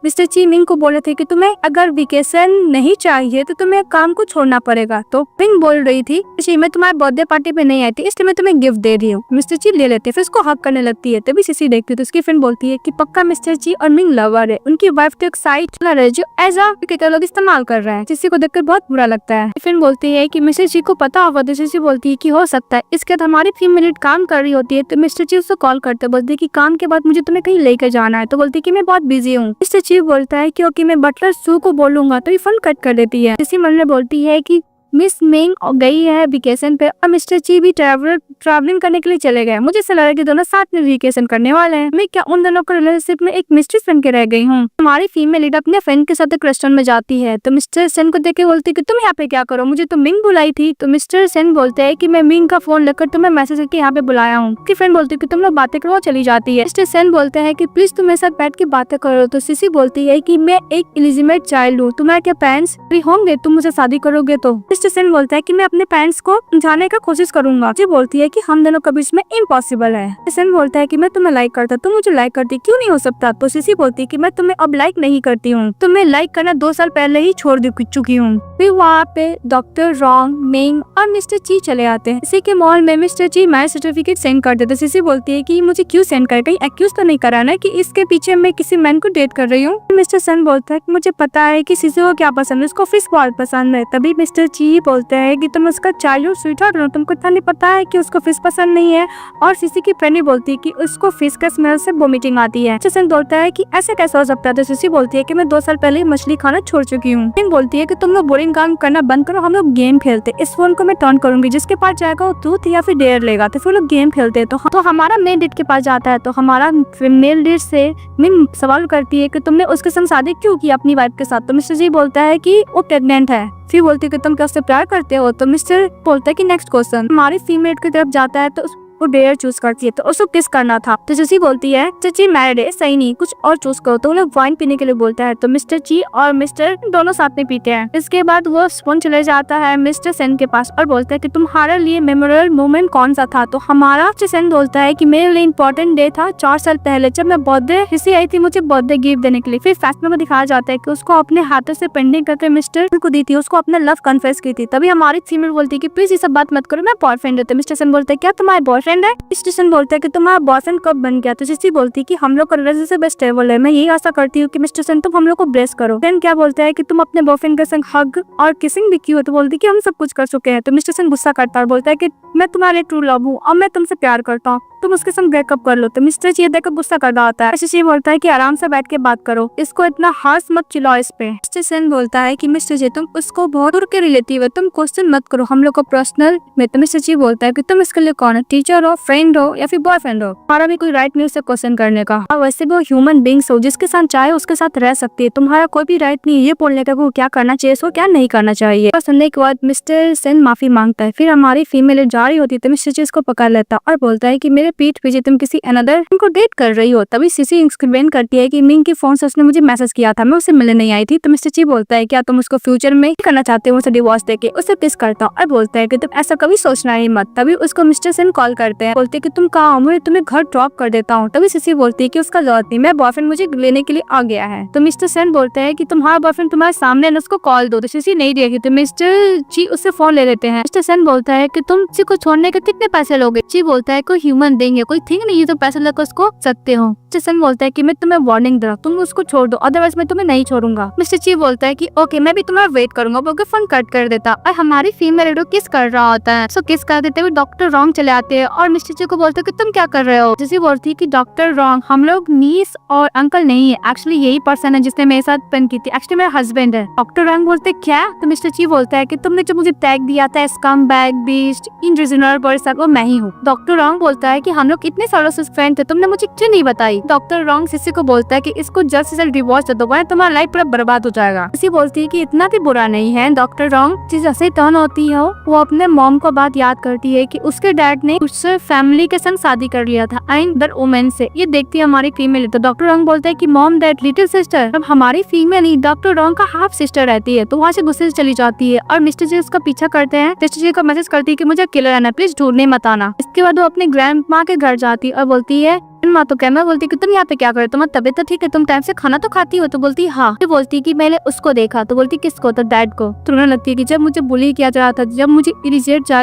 मिस्टर ची मिंग को बोल रहे थे कि तुम्हें अगर वेकेशन नहीं चाहिए तो तुम्हें काम को छोड़ना पड़ेगा। तो मिंग बोल रही थी जी मैं तुम्हारे बर्थडे पार्टी पे नहीं आई थी इसलिए मैं तुम्हें गिफ्ट दे रही हूँ। मिस्टर ची ले लेते फिर उसको हक करने लगती है। तभी सीसी देखती है तो उसकी फ्रेंड बोलती है कि पक्का मिस्टर ची और मिंग लवर है, उनकी वाइफ तो एक साइट है जो एज अ लोग इस्तेमाल कर रहे हैं। सीसी को देखकर बहुत बुरा लगता है। फ्रेंड बोलती है कि मिस्टर ची को पता होगा। तो सीसी बोलती है कि हो सकता है। इसके बाद हमारी फीमेल लीड काम कर रही होती है तो मिस्टर ची उसको कॉल करते बोलती है कि काम के बाद मुझे तुम्हें कहीं लेकर जाना है। तो बोलती है कि मैं बहुत बिजी हूँ। मिस्टर ची बोलता है कि मैं बटलर सू को बोलूंगा। तो ये फोन कट कर देती है। इसी मन में बोलती है कि मिस मिंग गई है वेकेशन पे और मिस्टर ची भी ट्रैवलिंग करने के लिए चले गए। मुझे ऐसा लग रहा है कि दोनों साथ में वेकेशन करने वाले हैं। मैं क्या उन दोनों का रिलेशनशिप में एक मिस्ट्री बन के रह गई हूँ। हमारी फीमेल लीड अपने फ्रेंड के साथ एक रेस्टोरेंट में जाती है तो मिस्टर सेन को देख के बोलती है कि तुम यहाँ पे क्या करो, मुझे तो मिंग बुलाई थी। तो मिस्टर सेन बोलते हैं कि मैं मिंग का फोन लेकर तुम्हें मैसेज करके यहाँ पे बुलाया हूँ। उसकी फ्रेंड बोलती है कि तुम लोग बातें करो, चली जाती है। मिस्टर सेन बोलते हैं कि प्लीज तुम मेरे साथ बैठ के बातें करो। तो सीसी बोलती है कि मैं एक इलिजिमेट चाइल्ड हूँ, तुम्हारे क्या पेरेंट्स फ्री होंगे, तुम मुझे शादी करोगे। तो मिस्टर सेन बोलता है कि मैं अपने पेरेंट्स को समझाने का कोशिश करूंगा। जी बोलती है कि हम दोनों के बीच में इम्पॉसिबल है। सेन बोलता है कि मैं तुम्हें लाइक करता, तुम मुझे लाइक करती क्यों नहीं हो सकता। तो सीसी बोलती है कि मैं तुम्हें अब लाइक नहीं करती हूँ, तुम्हें लाइक करना 2 साल पहले ही छोड़ चुकी हूँ। फिर वहाँ पे डॉक्टर रॉन्ग, मिंग और मिस्टर ची चले आते हैं। इसी के मॉल में मिस्टर ची मैरिज सर्टिफिकेट सेंड कर देते। सीसी बोलती है कि मुझे क्यों सेंड कर, कहीं एक्यूज तो नहीं कराना है कि इसके पीछे मैं किसी मैन को डेट कर रही हूँ। मिस्टर सन बोलता है कि मुझे पता है कि सीसी को क्या पसंद है, उसको फिश बहुत पसंद है। तभी मिस्टर ची बोलते हैं कि तुम उसका चाइल्डहुड स्वीटहार्ट हो, तुमको इतना नहीं पता है कि उसको फिश पसंद नहीं है। और सीसी की फ्रेंड बोलती है कि उसको फिश का स्मेल से वोमिटिंग आती है। मिस्टर सन बोलता है कि ऐसे कैसे हो सकता है। तो सीसी बोलती है कि मैं 2 साल पहले मछली खाना छोड़ चुकी हूँ। बोलती है कि तुम लोग बोरिंग काम करना बंद करो, हम लोग गेम खेलते। इस फोन को मैं टर्न करूंगी, जिसके पास जाएगा वो ट्रूथ या फिर डेयर लेगा। तो फिर लोग गेम खेलते हैं। तो हमारा मेन लीड के पास जाता है। तो हमारा मेल लीड से मिंग सवाल करती है कि तुमने उसके संग शादी क्यों की अपनी वाइफ के साथ। तो मिस्टर जी बोलता है कि वो प्रेग्नेंट है। फिर बोलती है कि तुम क्या उससे प्यार करते हो। तो मिस्टर बोलता है कि नेक्स्ट क्वेश्चन। हमारी फीमेल की तरफ जाता है तो वो डेयर चूज करती है। तो उसको किस करना था। तो जसी बोलती है चची मैरिड है, सही नहीं, कुछ और चूज करो। तो वो लोग वाइन पीने के लिए बोलता है। तो मिस्टर ची और मिस्टर दोनों साथ में पीते हैं। इसके बाद वो फोन चले जाता है मिस्टर सेन के पास और बोलता है कि तुम्हारे लिए मेमोरेबल मोमेंट कौन सा था। तो हमारा मिस्टर सेन बोलता है कि मेरे लिए इंपॉर्टेंट डे था 4 साल पहले, जब मैं बर्थडे किसी आई थी मुझे बर्थडे गिफ्ट देने के लिए। फिर फैक्ट में दिखाया जाता है कि उसको अपने हाथों से पेंटिंग करके मिस्टर को दी थी, उसको अपना लव कन्फेस की थी। तभी हमारी फीमेल बोलती है कि प्लीज ये सब बात मत करो, मैं बॉयफ्रेंड है। तो मिस्टर सेन बोलता है क्या तुम्हारा बॉयफ्रेंड है। मिस्टर बोलता है कि तुम्हारा बॉयफ्रेंड कब बन गया। तो जिसी बोलती है कि हम लोग का रिलेशनशिप स्टेबल है, मैं यही आशा करती हूँ कि मिस्टर सन तुम हम लोग को ब्लेस करो। देन क्या बोलता है कि तुम अपने बॉयफ्रेंड के संग हग और किसिंग भी की हो। तो बोलती है कि हम सब कुछ कर चुके हैं। तो मिस्टर सन गुस्सा करता है और बोलता है कि मैं तुम्हारे ट्रू लव हूँ और मैं तुमसे प्यार करता हूँ, तुम उसके संग ब्रेकअप कर लो। तो मिस्टर जी देखकर गुस्सा कर रहा होता है। मिस्टर जी बोलता है कि आराम से बैठ के बात करो, इसको इतना हार्श मत चिल्लाओ इस पे। मिस्टर सेन बोलता है कि मिस्टर जी तुम उसको बहुत दूर के रिलेटिव है, तुम क्वेश्चन मत करो हम लोग को पर्सनल में। तो मिस्टर जी बोलता है कि तुम इसके लिए कौन है, टीचर हो, फ्रेंड हो या फिर बॉयफ्रेंड हो, हमारा भी कोई राइट नहीं उसे क्वेश्चन करने का। और वैसे भी वो ह्यूमन बींग्स हो, जिसके साथ चाहे उसके साथ रह सकती है, तुम्हारा कोई भी राइट नहीं है ये बोलने का वो क्या करना चाहिए उसको क्या नहीं करना चाहिए। और सुनने के बाद मिस्टर सेन माफी मांगता है। फिर हमारी फीमेल जा रही होती है तो मिस्टर जी इसको पकड़ लेता और बोलता है कि मेरे पीठ पीछे तुम किसी अनदर को डेट कर रही हो। तभी सीसी एक्सप्लेन करती है कि मिंग के फोन से उसने मुझे मैसेज किया था, मैं उसे मिलने नहीं आई थी। तो मिस्टर जी बोलता है क्या तुम उसको फ्यूचर में करना चाहते हो, उसे डिवोर्स देके। उसे किस करता और बोलता है कि तुम ऐसा कभी सोचना ही मत। तभी उसको मिस्टर सेन कॉल करते हैं, बोलते हैं कि तुम कहाँ हो, मैं तुम्हें घर ड्रॉप कर देता हूँ। तभी सीसी बोलती है कि उसका जरूरत नहीं, मैं बॉयफ्रेंड मुझे लेने के लिए आ गया है। तो मिस्टर सेन बोलते हैं कि तुम्हारा बॉयफ्रेंड तुम्हारे सामने है, उसको कॉल दो। तो सीसी नहीं देगी तो मिस्टर जी उससे फोन ले लेते हैं। मिस्टर सेन बोलता है कि तुम किसी को छोड़ने के कितने पैसे लोगे। जी बोलता है कोई ह्यूमन देंगे, कोई थिंग नहीं है तो पैसे लेकर उसको सकते हो। मिस्टर सेन बोलता है कि मैं तुम्हें वार्निंग दे रहा हूं, तुम उसको छोड़ दो अदरवाइज मैं तुम्हें नहीं छोड़ूंगा। मिस्टर ची बोलता है कि ओके मैं भी तुम्हारा वेट करूंगा। वो फोन कट कर देता और हमारी फीमेल हीरो किस कर रहा होता है। सो किस कर देते हुए डॉक्टर रॉन्ग चले आते हैं और मिस्टर ची को बोलते हैं कि तुम क्या कर रहे हो। जैसे बोलती है कि डॉक्टर रॉन्ग हम लोग नीस और अंकल नहीं है, एक्चुअली यही पर्सन है जिसने मेरे साथ पेन की थी, एक्चुअली मेरा हस्बैंड है। डॉक्टर रॉन्ग बोलते क्या। तो मिस्टर ची बोलता है कि तुमने जो मुझे टैग दिया था स्कम बैग बीस्ट इनरिजनल पर्सन वो मैं ही हूँ। डॉक्टर रॉन्ग बोलता है कि हम लोग इतने सालों से फ्रेंड थे, तुमने मुझे क्यों नहीं बताई। डॉक्टर रॉन्ग सिसी को बोलता है कि इसको जल्द से जल्द डिवोर्स दे दो वरना तुम्हारा लाइफ पूरा बर्बाद हो जाएगा। सिसी बोलती है कि इतना भी बुरा नहीं है। डॉक्टर रॉन्ग चीज ऐसे टर्न होती है, वो अपने मॉम को बात याद करती है कि उसके डैड ने उससे फैमिली के संग शादी कर लिया था अदर वुमेन से। ये देखती है हमारी फीमेल। तो डॉक्टर रॉन्ग बोलता है कि मॉम दैट लिटिल सिस्टर। अब हमारी फीमेल ही डॉक्टर रॉन्ग का हाफ सिस्टर रहती है तो वहाँ से गुस्से से चली जाती है और मिस्टर जी उसका पीछा करते हैं। मिस्टर जी को मैसेज करती है कि मुझे अकेला रहना, प्लीज ढूंढने मत आना। इसके बाद वो अपने ग्रैंड माँ के घर जाती है और बोलती है माँ तो कैमरा बोलती कि तुम यहाँ पे क्या कर रहे हो, तुम्हारी तबीयत तो ठीक है, तुम टाइम से खाना तो खाती हो। तो बोलती हाँ। तो बोलती कि मैंने उसको देखा। तो बोलती किसको। तो डैड को। तो उन्होंने लगती है कि जब मुझे बुली किया जा रहा था, जब मुझे इरिटेट जा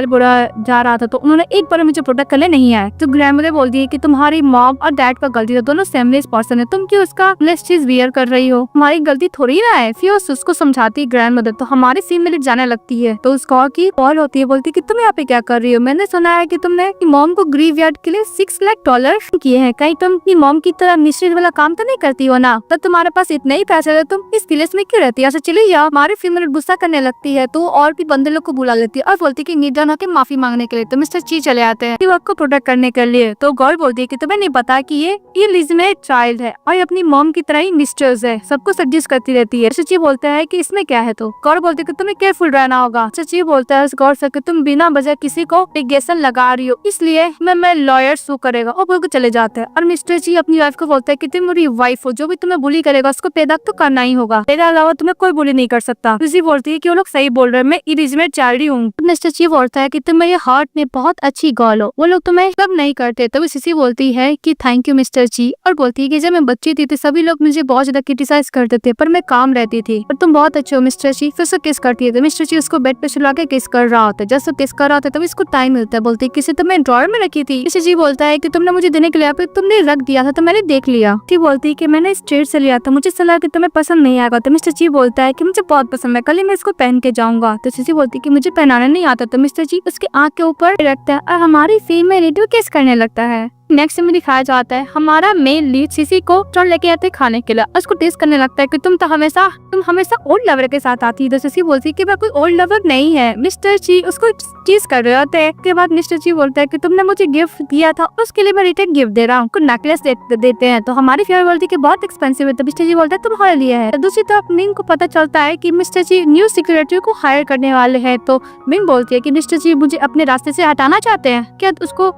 रहा था तो उन्होंने एक बार मुझे प्रोटेक्ट करने नहीं आया। तो ग्रैंडमदर बोलती है कि तुम्हारी मॉम और डैड का गलती है, दोनों सेमलेस पर्सन है, तुम क्यों उसका लेस चीज वियर कर रही हो, हमारी गलती थोड़ी ना है। फिर उसको समझाती है ग्रैंडमदर। तो हमारी फीमेल जाने लगती है तो उसको की कॉल होती है, बोलती कि तुम यहाँ पे क्या कर रही हो, मैंने सुना है कि तुमने मॉम को ग्रीव यार्ड के लिए $6 लाख किए हैं, कहीं तुम अपनी मॉम की तरह मिस्ट्री वाला काम तो नहीं करती हो ना, तो तुम्हारे पास इतने ही पैसे है, तुम इस विलेज में क्यों रहती है, ऐसे चली जाओ। हमारी फीमेल गुस्सा करने लगती है तो और भी बंदे लोग को बुला लेती है और बोलती है कि निर्धन होकर माफी मांगने के लिए। तो मिस्टर ची चले आते हैं वर्क को प्रोटेक्ट करने के लिए। तो गौर बोलती है कि तुम्हें नहीं पता कि ये लिजमेट चाइल्ड है और ये अपनी मॉम की तरह ही मिस्टर्स है, सबको सजेस्ट करती रहती है। सची बोलता है कि इसमें क्या है। तो गौर बोलती है कि तुम्हें केयरफुल रहना होगा। सची बोलता है गौर से कि तुम बिना वजह किसी को एलिगेशन लगा रही हो, इसलिए मैं लॉयर सू करेगा और बोल के चले जाते हैं। जाता है और मिस्टर जी अपनी वाइफ को बोलता है कि तुम मेरी वाइफ हो, जो भी तुम्हें बुली करेगा उसको पे बैक तो करना ही होगा, मेरे अलावा तुम्हें कोई बुली नहीं कर सकता। सिसी बोलती है कि वो लोग सही बोल रहे हैं, मैं इलिजिबेट चाइल्ड ही हूँ। मिस्टर जी बोलता है कि तुम मेरे हार्ट में बहुत अच्छी गर्ल हो, वो लोग तुम्हें सब नहीं करते। तभी सिसी बोलती है कि थैंक यू मिस्टर जी, और बोलती है कि जब मैं बच्ची थी तो सभी लोग मुझे बहुत ज्यादा क्रिटिसाइज करते थे, पर मैं काम रहती थी, और तुम बहुत अच्छे हो मिस्टर जी। फिर से किस करती है तो मिस्टर जी उसको बेड पे सुला के किस कर रहा होता है। जब किस कर रहा होता है तभी इसको टाइम मिलता है। बोलती है किसी तो मैं ड्रॉअर में रखी थी। मिस्टर जी बोलता है कि तुमने मुझे देने के लिए तुमने रख दिया था तो मैंने देख लिया। टी बोलती है कि मैंने स्ट्रेट से लिया था, मुझे सलाह कि तुम्हें पसंद नहीं आएगा। तो मिस्टर जी बोलता है कि मुझे बहुत पसंद है, कल ही मैं इसको पहन के जाऊंगा। तो सिसी बोलती है कि मुझे पहनाना नहीं आता। तो मिस्टर जी उसके आँख के ऊपर रखता है और हमारी फीमेल लीड किस करने लगता है। नेक्स्ट में दिखाया जाता है हमारा मेन लीड सिसी को रेस्टोरेंट लेके आते खाने के लिए, उसको टेस्ट करने लगता है कि तुम हमेशा ओल्ड लवर के साथ आती है। तो सिसी बोलती है कि मैं कोई ओल्ड लवर नहीं है। मिस्टर जी उसको टीज कर रहे होते हैं। के बाद मिस्टर जी बोलता है कि तुमने मुझे गिफ्ट दिया था, उसके लिए मैं रिटर्न गिफ्ट दे रहा हूँ, नेकलेस देते हैं। तो हमारी फेयर बोलती है कि बहुत एक्सपेंसिव है। तो मिस्टर जी बोलता है तुम्हारे लिए है। तो दूसरी तरफ मिंग को पता चलता है कि मिस्टर जी न्यू सिक्योरिटी को हायर करने वाले हैं। तो मिंग बोलती है कि मिस्टर जी मुझे अपने रास्ते से हटाना चाहते हैं क्या। उसको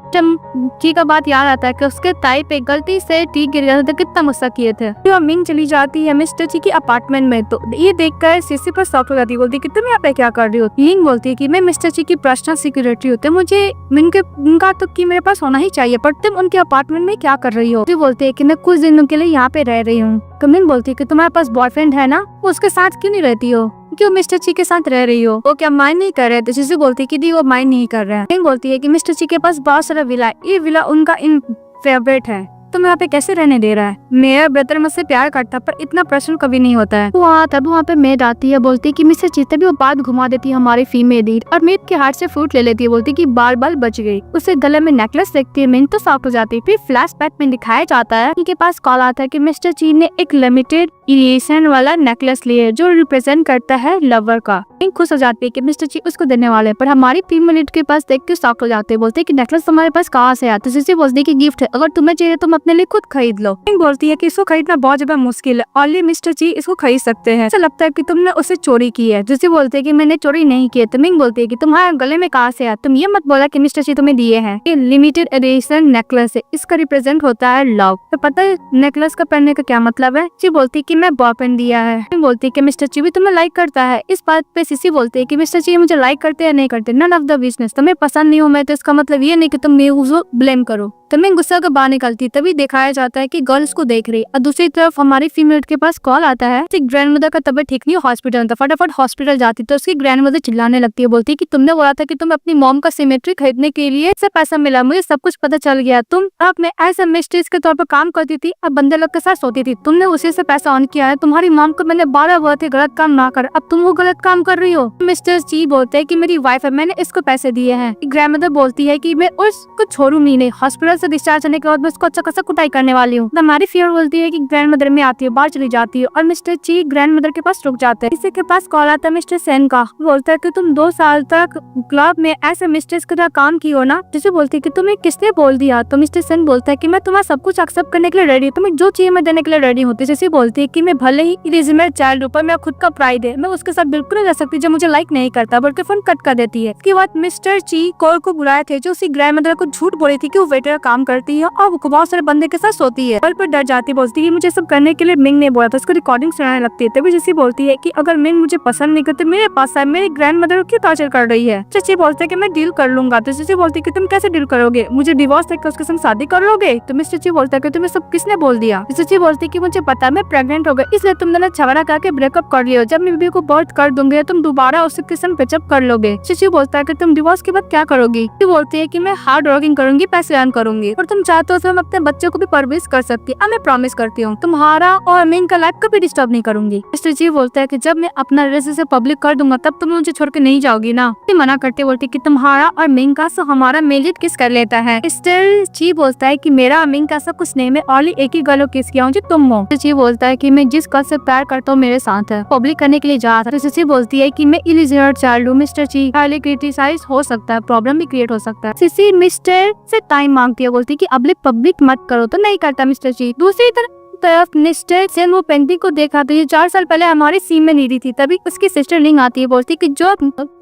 टी का बात याद आता है कि उसके ताई पे गलती से टी गिर गया था, कितना गुस्सा किए थे। तो मिंग चली जाती है मिस्टर जी की अपार्टमेंट में। तो ये देखकर सिसी पर शॉक हो जाती है, बोलती है कि तुम यहाँ पे क्या कर रही हो। मिंग बोलती है कि मैं मिस्टर जी की पर्सनल सिक्योरिटी होते हैं, मुझे उनका तो कि मेरे पास होना ही चाहिए, पर तुम उनके अपार्टमेंट में क्या कर रही हो। तो बोलते है कि मैं कुछ दिनों के लिए यहाँ पे रह रही हूँ। तो मिंग बोलती है कि तुम्हारे पास बॉयफ्रेंड है ना, उसके साथ क्यों नहीं रहती हो, क्यों मिस्टर जी के साथ रह रही हो, वो क्या माइंड नहीं कर रहे। तो सिसी बोलती है कि दी वो माइंड नहीं कर रहे हैं। मिंग बोलती है कि मिस्टर जी के पास बहुत सारा विला है, ये विला उनका इन फेवरेट है, तुम यहाँ पे कैसे रहने दे रहा है। मेरा ब्रदर मुझसे प्यार करता पर इतना प्रश्न कभी नहीं होता है। तब वहाँ पे मेड आती है, बोलती है कि मिस्टर जी तभी वो बात घुमा देती है हमारी फीमेल लीड और मेड के हाथ से फ्रूट ले लेती है। बोलती है कि बार बच गई। उसे गले में नेकलेस देखती है, मिंग तो शॉक हो जाती है। फिर फ्लैशबैक में दिखाया जाता है उनके पास कॉल आता है कि मिस्टर जी ने एक लिमिटेड एडिशन वाला नेकलेस लिए जो रिप्रेजेंट करता है लवर का। मिंग खुश हो जाती है कि मिस्टर जी उसको देने वाले, पर हमारी फीमेल लीड के पास देख के शॉक हो जाते हैं। बोलते है कि नेकलेस तुम्हारे पास कहाँ से आया। तो सिसी बोलती है कि गिफ्ट है, अगर तुम्हें चाहिए तुम अपने लिए खुद खरीद लो। मिंग बोलती है कि इसको खरीदना बहुत ज्यादा मुश्किल है, ओनली मिस्टर जी इसको खरीद सकते हैं, ऐसा लगता है कि तुमने उसे चोरी की है। सिसी बोलते है कि मैंने चोरी नहीं की है। तो मिंग बोलती है कि तुम्हारे गले में कहाँ से आया, तुम ये मत बोला कि मिस्टर जी तुम्हें दिए हैं। ये लिमिटेड एडिशन नेकलेस है, इसका रिप्रेजेंट होता है लव। तो पता है नेकलेस का पहनने का क्या मतलब है। जी बोलती है कि मैं बॉयफ्रेंड दिया है। मिंग बोलती है कि मिस्टर जी भी तुम्हें लाइक करता है। इस बात पे सिसी बोलती है कि मिस्टर जी मुझे लाइक करते या नहीं करते, नन ऑफ द बिजनेस, तुम्हें पसंद नहीं हो मैं तो इसका मतलब ये नहीं कि तुम मुझे ब्लेम करो। तो मिंग गुस्सा के बाहर निकलती, तभी दिखाया जाता है कि गर्ल्स को देख रही और दूसरी तरफ हमारी फीमेल के पास कॉल आता है कि ग्रैंडमदर का तबीयत ठीक नहीं है, हॉस्पिटल। तो फटाफट हॉस्पिटल जाती तो उसकी ग्रैंडमदर चिल्लाने लगती है, बोलती है कि तुमने बोला था कि तुम अपनी मॉम का सिमेट्री खरीदने के लिए से पैसा मिला, मुझे सब कुछ पता चल गया। तुम में एज ए मिस्ट्रेस के तौर पर काम करती थी और बंदे लोग के साथ सोती थी, तुमने उसी से पैसा ऑन किया है। तुम्हारी मॉम को मैंने 12 बोला थे गलत काम ना कर, अब तुम वो गलत काम कर रही हो। मिस्टर जी बोलते है कि मेरी वाइफ है, मैंने इसको पैसे दिए हैं। ग्रैंडमदर बोलती है कि मैं उसको छोड़ूंगी नहीं, हॉस्पिटल से डिस्चार्ज होने के बाद मैं उसको अच्छा खासा कुटाई करने वाली हूँ। हमारी फियर बोलती है कि ग्रैंडमदर में आती है, बाहर चली जाती है और मिस्टर जी ग्रैंडमदर के पास रुक जाते हैं। इसी के पास कॉल आता है मिस्टर सेन का, बोलता है कि तुम 2 साल तक क्लब में ऐसे मिस्ट्रेस की तरह काम की हो ना। जिसे बोलती है कि तुम्हें किसने बोल दिया। तो मिस्टर सेन बोलता है कि मैं तुम्हारा सब कुछ एक्सेप्ट करने के लिए रेडी हूँ, तुम्हें जो चाहिए मैं देने के लिए रेडी हूँ। जैसे बोलती है कि मैं भले ही इलिजिबेट चाइल्ड हूँ पर मैं खुद का प्राइड है, मैं उसके साथ बिल्कुल नहीं रह सकती जो मुझे लाइक नहीं करता, बल्कि फोन कट कर देती है। इसके बाद मिस्टर जी कॉल को बुलाए थे जो उसी ग्रैंडमदर को झूठ बोली थी कि वो वेटर का काम करती है और वो बहुत सारे बंदे के साथ सोती है। कॉल पर डर जाती, बोलती है मुझे सब करने के लिए मिंग ने बोला था, उसको रिकॉर्डिंग सुनाने लगती है। तभी जैसी बोलती है कि अगर मिंग मुझे पसंद नहीं करते मेरे पास है, मेरी ग्रैंडमदर क्यों टॉर्चर कर रही है। चची बोलते है कि मैं डील कर लूंगा। तो चची बोलती है कि तुम कैसे डील करोगे, मुझे डिवोर्स देकर उसके संग शादी कर लोगे। तो मिस्टर जी बोलता है कि तुम्हें सब किसने बोल दिया। चची बोलती है कि मुझे पता है मैं प्रेग्नेंट हो गई, इसलिए तुम दोनों झगड़ा करके ब्रेकअप कर लियो, जब मैं बेबी को बर्थ कर दूंगी तुम दोबारा उससे किसन पिचअप कर लोगे। चची बोलता है कि तुम डिवोर्स के बाद क्या करोगी। बोलती है कि मैं हार्ड वर्किंग करूंगी, पैसे अर्न करूंगी और तुम चाहते हो तो हम अपने बच्चों को भी परवरिश कर सकती है। मैं प्रॉमिस करती हूँ तुम्हारा और मिंग का लाइफ कभी डिस्टर्ब नहीं करूंगी। मिस्टर जी बोलता है कि जब मैं अपना रिलेशनशिप पब्लिक कर दूंगा तब तुम मुझे छोड़ के नहीं जाओगी ना। मना करते बोलती कि तुम्हारा और मिंग का सो हमारा मेल किस कर लेता है। मिस्टर जी बोलता है कि मेरा और मिंग का सब कुछ नहीं, मैं ओनली एक ही गर्ल को किस किया हूँ जो तुम हो। जी बोलता है कि मैं जिस गर्ल से प्यार करता हूँ मेरे साथ है, पब्लिक करने के लिए जा रहा था। बोलती है कि मैं इलिजिबेट चाइल्ड हूँ, मिस्टर जी हाईली क्रिटिसाइज हो सकता है, प्रॉब्लम भी क्रिएट हो सकता है। सिसी मिस्टर से टाइम मांगती है, बोलती है कि पब्लिक मत करो। तो नहीं करता मिस्टर जी। दूसरी तरफ तरफ मिस्टर सेन वो पेंटिंग को देखा तो ये 4 साल पहले हमारी सीन में नीडी थी। तभी उसकी सिस्टर लिंग आती है, बोलती कि जो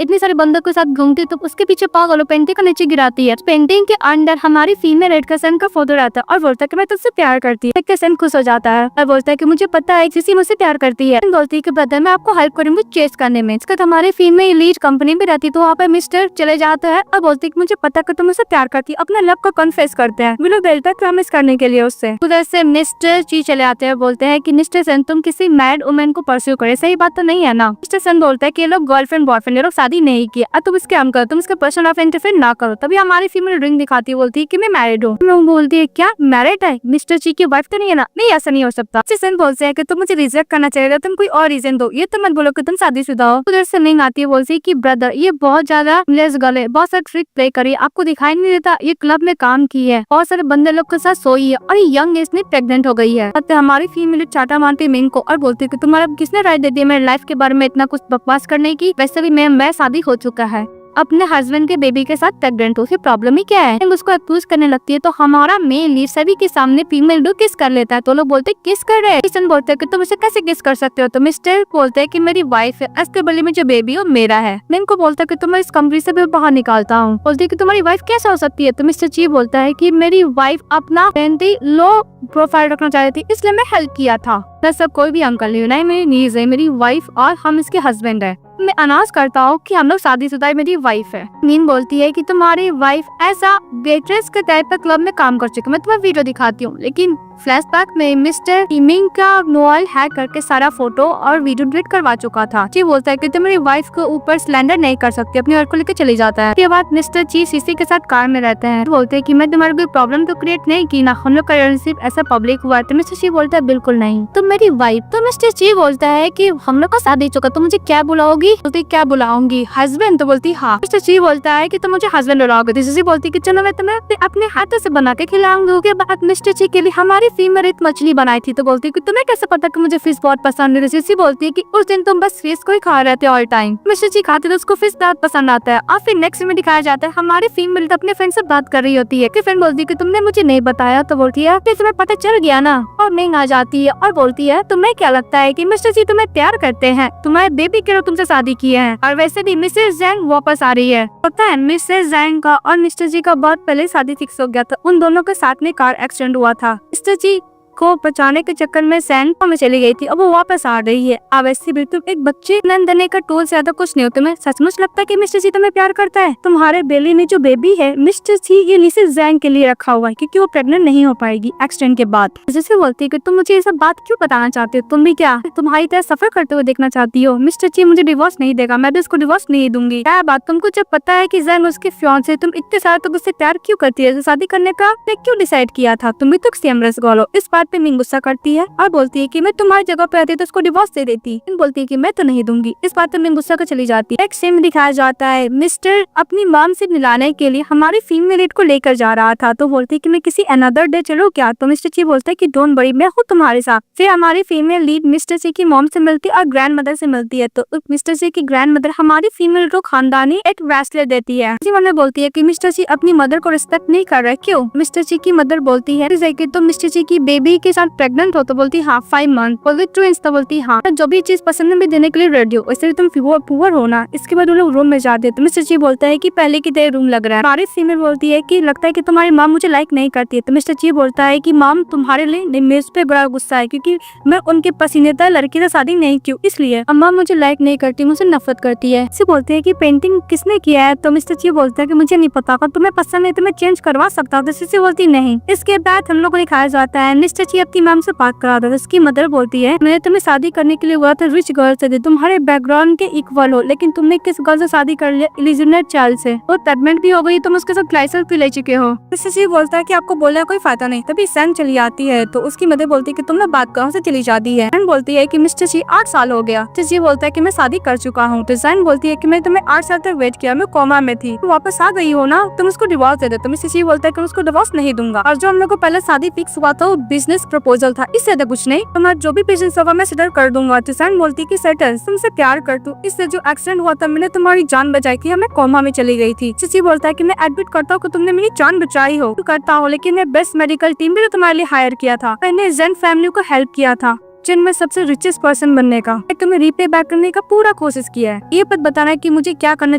इतनी सारे बंदों के साथ घूमती तो उसके पीछे पागल हो, पेंटिंग को नीचे गिराती है। पेंटिंग के अंदर हमारी फीमेल रेड का सन का फोटो रहता है और बोलता है कि मैं तुझसे प्यार करती है। के सन खुश हो जाता है और बोलता है कि मुझे पता है किसी मुझसे प्यार करती है। बोलती है कि ब्रदर मैं आपको हेल्प करूंगी चेस करने में। इसका हमारे फीमेल लीड कंपनी में रहती तो वहाँ पे मिस्टर चले जाता है और बोलती है कि मुझे पता है कि तुम मुझसे प्यार करती है। अपना लव को कन्फेस करते हैं, विलो बेल्टा प्रॉमिस करने के लिए उससे। उधर से मिस्टर ची चले आते हैं, बोलते हैं कि मिस्टर सन तुम किसी मैरिड वुमेन को परस्यू करे, सही बात तो नहीं है ना। मिस्टर सन बोलता है कि ये लोग गर्लफ्रेंड बॉयफ्रेंड, ये लोग शादी नहीं किया, अब तुम इसके हम करो, तुम इसका पर्सनल लाइफ इंटरफेयर ना करो। तभी हमारी फीमेल रिंग दिखाती है, बोलती है कि मैं मैरिड हूँ। बोलती है क्या मैरिड है, मिस्टर ची की वाइफ तो नहीं है ना। नहीं ऐसा नहीं हो सकता। सन बोलते हैं कि तुम मुझे रिजेक्ट करना चाहिए, तुम कोई और रीजन दो, ये तो मत बोलो कि तुम शादीशुदा हो। उधर से लिंग आती है, बोलती है कि ब्रदर ये बहुत ज्यादा लेस गर्ल है, बहुत सारा ट्रिक प्ले करी, आपको दिखाई नहीं देता ये क्लब में काम की है, बहुत सारे बंदे लोग के साथ सोई है और यंग एज में प्रेग्नेंट हो गई है। हमारी फीमेल चाटा मारती मिंग को और बोलती है कि तुम्हारा किसने राइट दे दिया मेरे लाइफ के बारे में इतना कुछ बकवास करने की, वैसे भी मैं शादी हो चुका है, अपने हस्बैंड के बेबी के साथ प्रेग्नेंट हो, फिर प्रॉब्लम ही क्या है। उसको अक्यूज करने लगती है तो हमारा मेल लीड सभी के सामने फीमेल डो किस कर लेता है। तो लोग बोलते किस कर रहे हैं। किशन बोलते हैं कि तुम इसे कैसे किस कर सकते हो। तो मिस्टर बोलते हैं कि मेरी वाइफ है, इसके बल्ले में जो बेबी हो मेरा है। मैं इनको बोलता है कि तुम्हें इस कंपनी से भी बाहर निकालता हूँ। बोलती है कि तुम्हारी वाइफ कैसे हो सकती है। तो मिस्टर ची बोलता है कि मेरी वाइफ अपना लो प्रोफाइल रखना चाहती थी, इसलिए मैं हेल्प किया था। मैं सब कोई भी अंकल नहीं, नहीं मेरी नीज है, मेरी वाइफ और हम इसके हस्बैंड है। मैं अनाउंस करता हूँ कि हम लोग शादीशुदा है, मेरी वाइफ है। मीन बोलती है कि तुम्हारी वाइफ ऐसा वेट्रेस के टाइप का क्लब में काम कर चुकी है, मैं तुम्हें वीडियो दिखाती हूँ। लेकिन फ्लैशबैक में मिस्टर टीमिंग का मोबाइल हैक करके सारा फोटो और वीडियो डिलीट करवा चुका था। ची बोलता है कि तुम मेरी वाइफ को ऊपर सिलेंडर नहीं कर सकती, अपनी औरत को लेकर चली जाता है। उसके बाद मिस्टर ची सीसी के साथ कार में रहते हैं, बोलते हैं कि मैं तुम्हारे कोई प्रॉब्लम तो क्रिएट नहीं की ना, हम लोग का रिलेशनशिप ऐसा पब्लिक हुआ है। तो मिस्टर ची बोलता है बिल्कुल नहीं, तुम मेरी वाइफ। तो मिस्टर ची बोलता है कि हम लोग का शादी चुका, तुम मुझे क्या बुलाओगी। बोलती क्या बुलाऊंगी, हस्बैंड। तो बोलती हाँ। मिस्टर ची बोलता है कि तुम मुझे हस्बैंड बुलाओगे। सीसी बोलती कि चलो मैं तुम्हें अपने हाथों से बना के खिलाऊंगी। उसके बाद मिस्टर ची के लिए हमारी फीमेल मछली बनाई थी। तो बोलती कि तुम्हें कैसे पता कि मुझे फिश बहुत पसंद है। सीसी बोलती है कि उस दिन तुम बस फिश को ही खा रहे थे ऑल टाइम। मिस्टर ची खाते तो उसको फिश बहुत पसंद आता है। और फिर नेक्स्ट में दिखाया जाता है हमारी फीमेल अपने फ्रेंड से बात कर रही होती है कि फ्रेंड बोलती है कि तुमने मुझे नहीं बताया। तो बोलती है फिर तुम्हें पता चल गया ना। और मिंग आ जाती है और बोलती है तुम्हें क्या लगता है कि मिस्टर ची तुम्हें प्यार करते हैं, तुम्हारे बेबी के लोग तुमसे शादी किए हैं। और वैसे भी मिसेस जैंग वापस आ रही है। पता है मिसेस जैंग का और मिस्टर जी का बहुत पहले शादी फिक्स हो गया था, उन दोनों के साथ में कार एक्सीडेंट हुआ था। मिस्टर जी को बचाने के चक्कर में सैन में चली गई थी, अब वो वापस आ रही है। अब ऐसी बिल्कुल एक बच्चे नंद देने का टोल से ज्यादा कुछ नहीं होता। तुम्हें सचमुच लगता है कि मिस्टर जी तुम्हें प्यार करता है। तुम्हारे बेली में जो बेबी है मिस्टर जी ये मिसेस जैंग के लिए रखा हुआ है क्योंकि वो प्रेग्नेंट नहीं हो पाएगी एक्सीडेंट के बाद। जैसे बोलती है कि तुम मुझे ये सब बात क्यों बताना चाहते हो, तुम भी क्या तुम्हारी तरह सफर करते हुए देखना चाहती हो। मिस्टर जी मुझे डिवोर्स नहीं देगा, मैं भी उसको डिवोर्स नहीं दूंगी। क्या बात, तुमको जब पता है कि जैंग उसके फियांसे, तुम इतने सारे तुम उससे प्यार क्यों करती है, शादी करने का क्यों डिसाइड किया था, तुम भी तो सेमरस गोलो। इस बात पे मिंग गुस्सा करती है और बोलती है कि मैं तुम्हारी जगह पे रहती तो उसको डिवोर्स दे देती। बोलती है कि मैं तो नहीं दूंगी। इस बात पे मिंग गुस्सा कर चली जाती है। एक सीन दिखाया जाता है मिस्टर अपनी मॉम से मिलाने के लिए हमारी फीमेल लीड को लेकर जा रहा था। तो बोलती है कि मैं किसी अनदर डे चलो क्या। तो मिस्टर ची बोलता है कि डोंट वरी मैं हूँ तुम्हारे साथ। फिर हमारी फीमेल लीड मिस्टर ची की मॉम से मिलती है और ग्रैंड मदर से मिलती है। तो मिस्टर ची की ग्रैंड मदर हमारी फीमेल को खानदानी एक ब्रेसलेट देती है। बोलती है कि मिस्टर ची अपनी मदर को रिस्पेक्ट नहीं कर रहे क्यों। मिस्टर ची की मदर बोलती है तो मिस्टर ची की बेबी के साथ प्रेग्नेंट हो। तो बोलती हाँ 5 मंथ। बोलती ट्विंस। तो बोलती हाँ जो भी चीज पसंद है भी देने के लिए रेडी हो, वैसे भी तुम पुअर हो ना। इसके बाद वो लोग रूम में जाते हैं। तो मिस्टर ची बोलता है कि पहले की तरह रूम लग रहा है। हमारी फीमेल बोलती है कि लगता है कि तुम्हारी माम मुझे लाइक नहीं करती है। तो मिस्टर ची बोलता है कि माम तुम्हारे लिए मेरे पे बड़ा गुस्सा है क्योंकि मैं उनके पसंदीदा लड़की से शादी नहीं की, इसलिए अम्मा मुझे लाइक नहीं करती, मुझे नफरत करती है। इसे बोलते हैं कि पेंटिंग किसने किया है। तो मिस्टर ची बोलता है कि मुझे नहीं पता, अगर तुम्हें पसंद है तो मैं चेंज करवा सकता हूँ। तो बोलती नहीं। इसके बाद हम लोग को दिखाया जाता है मिस्टर ची अपनी माम से बात करा था। उसकी मदर बोलती है मैंने तुम्हें शादी करने के लिए हुआ था रिच गर्ल से, तुम्हारे बैकग्राउंड के इक्वल हो, लेकिन तुमने किस गर्ल से शादी कर लिया, इलिजिनेट चाइल्ड से। वो प्रेग्नेंट भी हो गई, तुम उसके साथ लाइसेंस भी ले चुके हो। मिस्टर ची बोलता है कि आपको बोलने का कोई फायदा नहीं। तभी सैन चली आती है तो उसकी मदर बोलती है कि तुम ना बात कहाँ से चली जाती है। सैन बोलती है कि मिस्टर ची 8 साल हो गया। मिस्टर ची बोलता है कि मैं शादी कर चुका हूँ। तो सैन बोलती है कि मैं तुम्हें 8 साल तक वेट किया, मैं कोमा में थी, तुम वापस आ गई हो ना, तुम उसको डिवोर्स दे दो। तो मिस्टर ची बोलता है कि मैं उसको डिवोर्स नहीं दूंगा। और जो हम लोग को पहले शादी फिक्स हुआ था वो बिजनेस बिजनेस प्रपोजल था, इससे ज्यादा कुछ नहीं। तुम्हारा जो भी पेशेंस होगा मैं सेटल कर दूंगा। तो जैन बोलती कि सेटल, तुमसे प्यार कर तू, इससे जो एक्सीडेंट हुआ था मैंने तुम्हारी जान बचाई थी, मैं कोमा में चली गई थी। सिसी बोलता है कि मैं एडमिट करता हूँ कि तुमने मेरी जान बचाई हो। करता हूँ, लेकिन मैं बेस्ट मेडिकल टीम भी तो तुम्हारे लिए हायर किया था, मैंने जैन फैमिली को हेल्प किया था जिनमें सबसे रिचेस्ट पर्सन बनने का, तुम्हें रीपे बैक करने का पूरा कोशिश किया है। ये पता बताना है कि मुझे क्या करना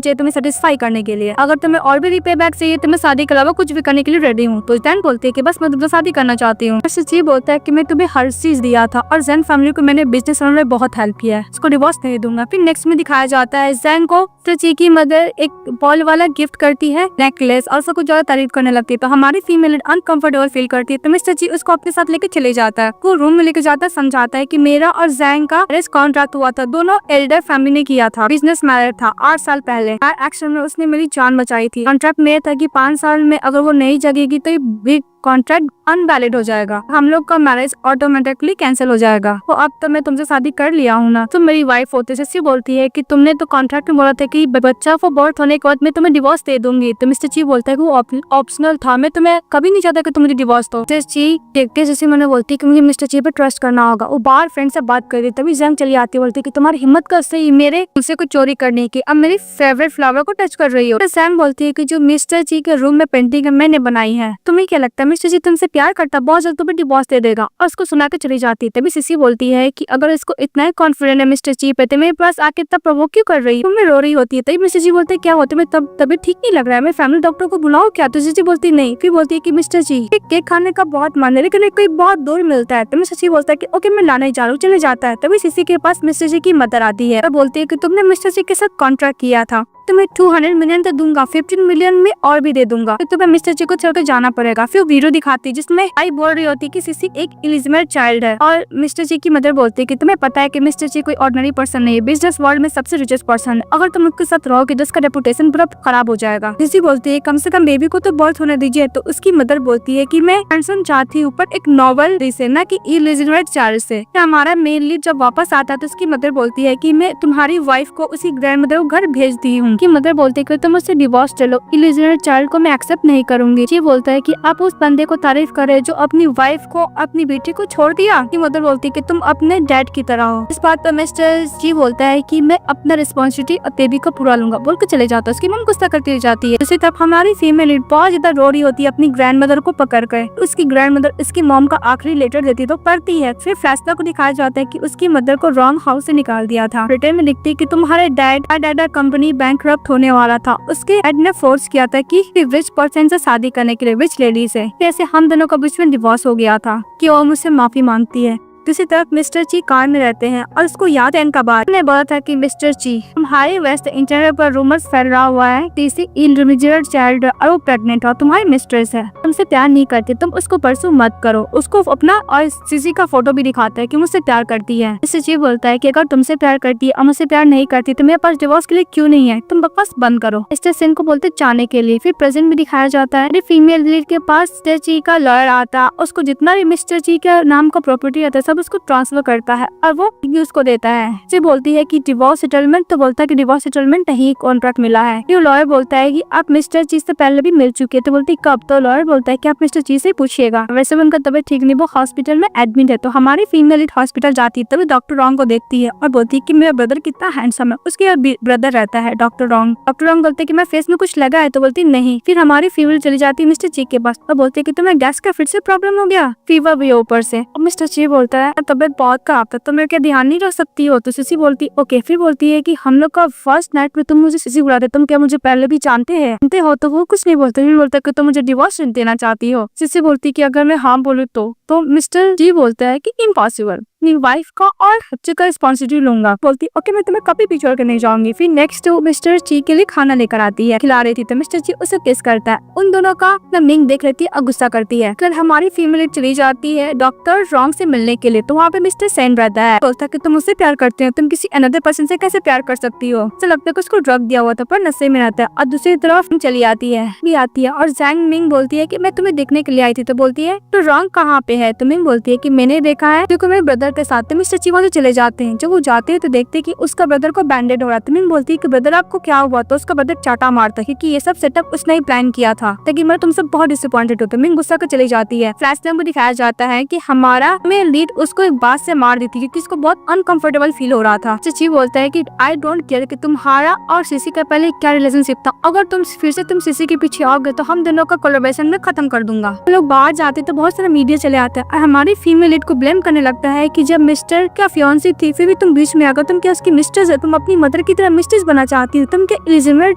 चाहिए तुम्हें सेटिस्फाई करने के लिए। अगर तुम्हें और भी रीपे बैक चाहिए तो मैं शादी के अलावा कुछ भी करने के लिए रेडी हूँ। तो जैन बोलती है कि बस मैं तुमसे शादी करना चाहती हूँ। जी बोलता है कि मैं तुम्हें हर चीज दिया था और जैन फैमिली को मैंने बिजनेस में बहुत हेल्प किया है, इसको डिवोर्स नहीं दूंगा। फिर नेक्स्ट में दिखाया जाता है जैन को ची की मदर एक बॉल वाला गिफ्ट करती है नेकलेस, और कुछ ज्यादा तारीफ करने लगती है। तो हमारी फीमेल अनकंफर्टेबल फील करती है, तो मिस्टर ची उसको अपने साथ लेके चले जाता है। वो रूम में लेके जाता है, समझाता है कि मेरा और जैंग का मैरिज कॉन्ट्रैक्ट हुआ था, दोनों एल्डर फैमिली ने किया था, बिजनेस मैरिज था 8 साल पहले। एक्शन में उसने मेरी जान बचाई थी। कॉन्ट्रैक्ट में था कि 5 साल में अगर वो नहीं जगेगी तो ये कॉन्ट्रैक्ट अनवैलिड हो जाएगा, हम लोग का मैरिज ऑटोमेटिकली कैंसिल हो जाएगा। तो अब तो मैं तुमसे शादी कर लिया हूँ ना, तुम मेरी वाइफ होते। सिसी बोलती है कि तुमने तो कॉन्ट्रैक्ट में बोला था कि बच्चा को बर्थ होने के बाद मैं तुम्हें डिवोर्स दे दूंगी। तो मिस्टर ची बोलता है कि वो ऑप्शनल था, मैं तुम्हें कभी नहीं चाहता कि तुम मुझे डिवोर्स दो। मिस्टर ची देखते जैसे मैंने बोलती है कि मुझे मिस्टर ची पे ट्रस्ट करना होगा। वो बाहर फ्रेंड से बात कर रही, तभी जंग चली आती, बोलती कि तुम्हारी हिम्मत कैसे ही मेरे तुमसे कुछ चोरी करने की, अब मेरी फेवरेट फ्लावर को टच कर रही हो। तो जंग बोलती है कि जो मिस्टर ची के रूम में पेंटिंग मैंने बनाई है, तुम्हें क्या लगता है मिस्टर ची तुमसे प्यार करता, बहुत जल्द तुम्हें डिवोर्स दे देगा। और उसको सुना के चली जाती है। तभी सिसी बोलती है कि अगर इसको इतना ही कॉन्फिडेंट है मिस्टर ची पे, तो मेरे पास आके तब प्रवोक क्यों कर रही है, तुम्हें रो रही होती है। तभी मिस्टर जी बोलते क्या होता है, मैं तभी ठीक नहीं लग रहा है, मैं फैमिली डॉक्टर को बुलाऊं क्या। तो सिसी बोलती नहीं। फिर बोलती है कि मिस्टर जी केक खाने का बहुत मन है, लेकिन कोई बहुत दूर मिलता है। तो मिस्टर जी बोलता है कि ओके मैं लाने जा रहा हूँ, चले जाता है। तभी सिसी के पास मिस्टर जी की मदर आती है और बोलती है कि तुमने मिस्टर जी के साथ कॉन्ट्रैक्ट किया था, तुम्हें 200 मिलियन तो दूंगा, 15 मिलियन में और भी दे दूंगा, तो तुम्हें मिस्टर जी को छोड़कर जाना पड़ेगा। फिर वीडियो दिखाती है जिसमें आई बोल रही होती है कि सिसी एक इलिजिबेथ चाइल्ड है, और मिस्टर जी की मदर बोलती है कि तुम्हें पता है कि मिस्टर जी कोई ऑर्डिनरी पर्सन नहीं है, बिजनेस वर्ल्ड में सबसे रिचेस्ट पर्सन है, अगर तुम उसके साथ रहोगे तो उसका रेपुटेशन पूरा खराब हो जाएगा। सिसी बोलती है कम से कम बेबी को तो बर्थ होने दीजिए। तो उसकी मदर बोलती है कि मैं टेंशन चाहती हूँ पर एक नॉवल से, ना कि इलिजिबेथ चाइल्ड से। हमारा मेन लीड जब वापस आता है तो उसकी मदर बोलती है कि मैं तुम्हारी वाइफ को उसकी ग्रैंड मदर को घर भेज दी हूँ। की मदर बोलती है तुम मुझसे डिवोर्स चलो, इलिजिबेथ चाइल्ड को मैं एक्सेप्ट नहीं करूंगी। ये बोलता है कि आप उस बंदे को तारीफ करे जो अपनी वाइफ को अपनी बेटी को छोड़ दिया। की मदर बोलती है कि तुम अपने डैड की तरह हो। इस बात पर मिस्टर जी बोलता है कि मैं अपना रिस्पॉन्सिबिलिटी और बेबी को पूरा लूंगा, बोल के चले जाता है। उसकी मम गुस्सा करती जाती है। दूसरी तरफ हमारी फीमेल लीड बहुत ज्यादा रो रही होती है अपनी ग्रैंड मदर को पकड़ कर। उसकी ग्रैंड मदर उसकी मॉम का आखिरी लेटर देती तो पढ़ती है। फिर फैसला को दिखाया जाता है कि उसकी मदर को रॉन्ग हाउस से निकाल दिया था। रिटर्न में लिखती है कि तुम्हारे डैड कंपनी बैंकरप्ट होने वाला था, उसके डैड ने फोर्स किया था कि रिच पर्सन से शादी करने के लिए, रिच लेडी से। ऐसे हम दोनों का बीच में डिवोर्स हो गया था कि वो मुझसे माफी मांगती है। दूसरी तरफ मिस्टर ची कार में रहते हैं और उसको याद है इनका बात। उन्हें बोला था कि मिस्टर ची हमारे वेस्ट इंटरनेट पर रूमर्स फैल रहा हुआ है टीसी इलिजिबेथ चाइल्ड और वो प्रेग्नेंट हो, तुम्हारी मिस्ट्रेस है, तुमसे प्यार नहीं करती, तुम उसको परसों मत करो। उसको अपना और सिसी का फोटो भी दिखाता है कि मुझसे प्यार करती है। मिस्टर ची बोलता है कि अगर तुमसे प्यार करती है और मुझसे प्यार नहीं करती तो मेरे पास डिवोर्स के लिए क्यों नहीं है, तुम बकवास बंद करो। मिस्टर सिंह को बोलते जाने के लिए। फिर प्रेजेंट में दिखाया जाता है फीमेल लीड के पास मिस्टर ची का लॉयर आता, उसको जितना भी मिस्टर ची के नाम का प्रॉपर्टी आता है उसको ट्रांसफर करता है और वो उसको देता है। से बोलती है कि डिवोर्स सेटलमेंट, तो बोलता है कि डिवोर्स सेटलमेंट नहीं, कॉन्ट्रैक्ट मिला है। फिर लॉयर बोलता है कि आप मिस्टर जी से पहले भी मिल चुके, तो बोलती कब। तो लॉयर बोलता है कि आप मिस्टर जी से पूछिएगा, वैसे उनका तबियत ठीक नहीं, वो हॉस्पिटल में एडमिट है। तो हमारी फीमेल हॉस्पिटल जाती है, तभी डॉक्टर रॉन्ग को देखती है और बोलती है कि मेरा ब्रदर कितना हैंडसम है। उसके ब्रदर रहता है डॉक्टर रॉन्ग। डॉक्टर रॉन्ग बोलते है कि मैं फेस में कुछ लगा है, तो बोलती नहीं। फिर हमारी फीमेल चली जाती है मिस्टर जी के पास और बोलती है कि तुम्हें गैस का फिर से प्रॉब्लम हो गया, फीवर भी ऊपर से। और मिस्टर जी बोलता है तबियत बहुत खराब था, तो मैं क्या ध्यान नहीं रख सकती हो। तो सिसी बोलती ओके। फिर बोलती है कि हम लोग का फर्स्ट नाइट में तुम मुझे सिसी बुलाते, तुम क्या मुझे पहले भी जानते हो। तो वो कुछ नहीं बोलते। फिर बोलता है कि तुम मुझे डिवोर्स देना चाहती हो। सिसी बोलती कि अगर मैं हाँ बोलूँ तो मिस्टर जी बोलता है कि इम्पॉसिबल, अपनी वाइफ का और बच्चे का रिस्पॉन्सिबिलिटी लूंगा। बोलती ओके मैं तुम्हें कभी भी छोड़ कर नहीं जाऊंगी। फिर नेक्स्ट मिस्टर जी के लिए खाना लेकर आती है, खिला रही थी, तो मिस्टर जी उसे किस करता है। उन दोनों का मिंग देख लेती है और गुस्सा करती है। फिर हमारी फीमेल चली जाती है डॉक्टर रॉन्ग से मिलने के लिए, तो वहाँ पे मिस्टर सेन रहता है। बोलता है कि तुम उससे प्यार करते हो, तुम किसी अनदर पर्सन से कैसे प्यार कर सकती हो। ऐसा लगता है कि उसको ड्रग दिया हुआ था पर नशे में रहता है। और दूसरी तरफ चली आती है और जैंग मिंग बोलती है कि मैं तुम्हें देखने के लिए आई थी। तो बोलती है तो रॉन्ग कहाँ पे है। तो मिंग बोलती है कि मैंने देखा है, क्योंकि मेरे ब्रदर के साथ। तो मिस्टर ची वहाँ चले जाते हैं। जब वो जाते हैं तो देखते हैं कि उसका ब्रदर को बैंडेड हो रहा है। मिंग बोलती है कि ब्रदर आपको क्या हुआ? तो उसका ब्रदर चाटा मारता है क्योंकि ये सब सेटअप उसने ही प्लान किया था ताकि मैं तुम सब बहुत डिसअपॉइंटेड होते। मिंग गुस्सा कर चली जाती है। फ्लैश में दिखाया जाता है कि हमारा मेन लीड उसको एक बात से मार देती है क्योंकि उसको बहुत अनकंफर्टेबल फील हो रहा था। ची बोलता है कि आई डोंट केयर कि तुम्हारा और सीसी का पहले क्या रिलेशनशिप था, अगर तुम फिर से तुम सीसी के पीछे आओगे तो हम दोनों का कोलैबोरेशन में खत्म कर दूंगा। लोग बाहर जाते तो बहुत सारा मीडिया चले आता है और हमारी फीमेल लीड को ब्लेम करने लगता है कि जब मिस्टर क्या फियांसी थी फिर भी तुम बीच में आ गए, तुम क्या उसकी मिस्ट्रेस है, तुम अपनी मदर की तरह मिस्ट्रेस बना चाहती हो, तुम क्या इलिजिबल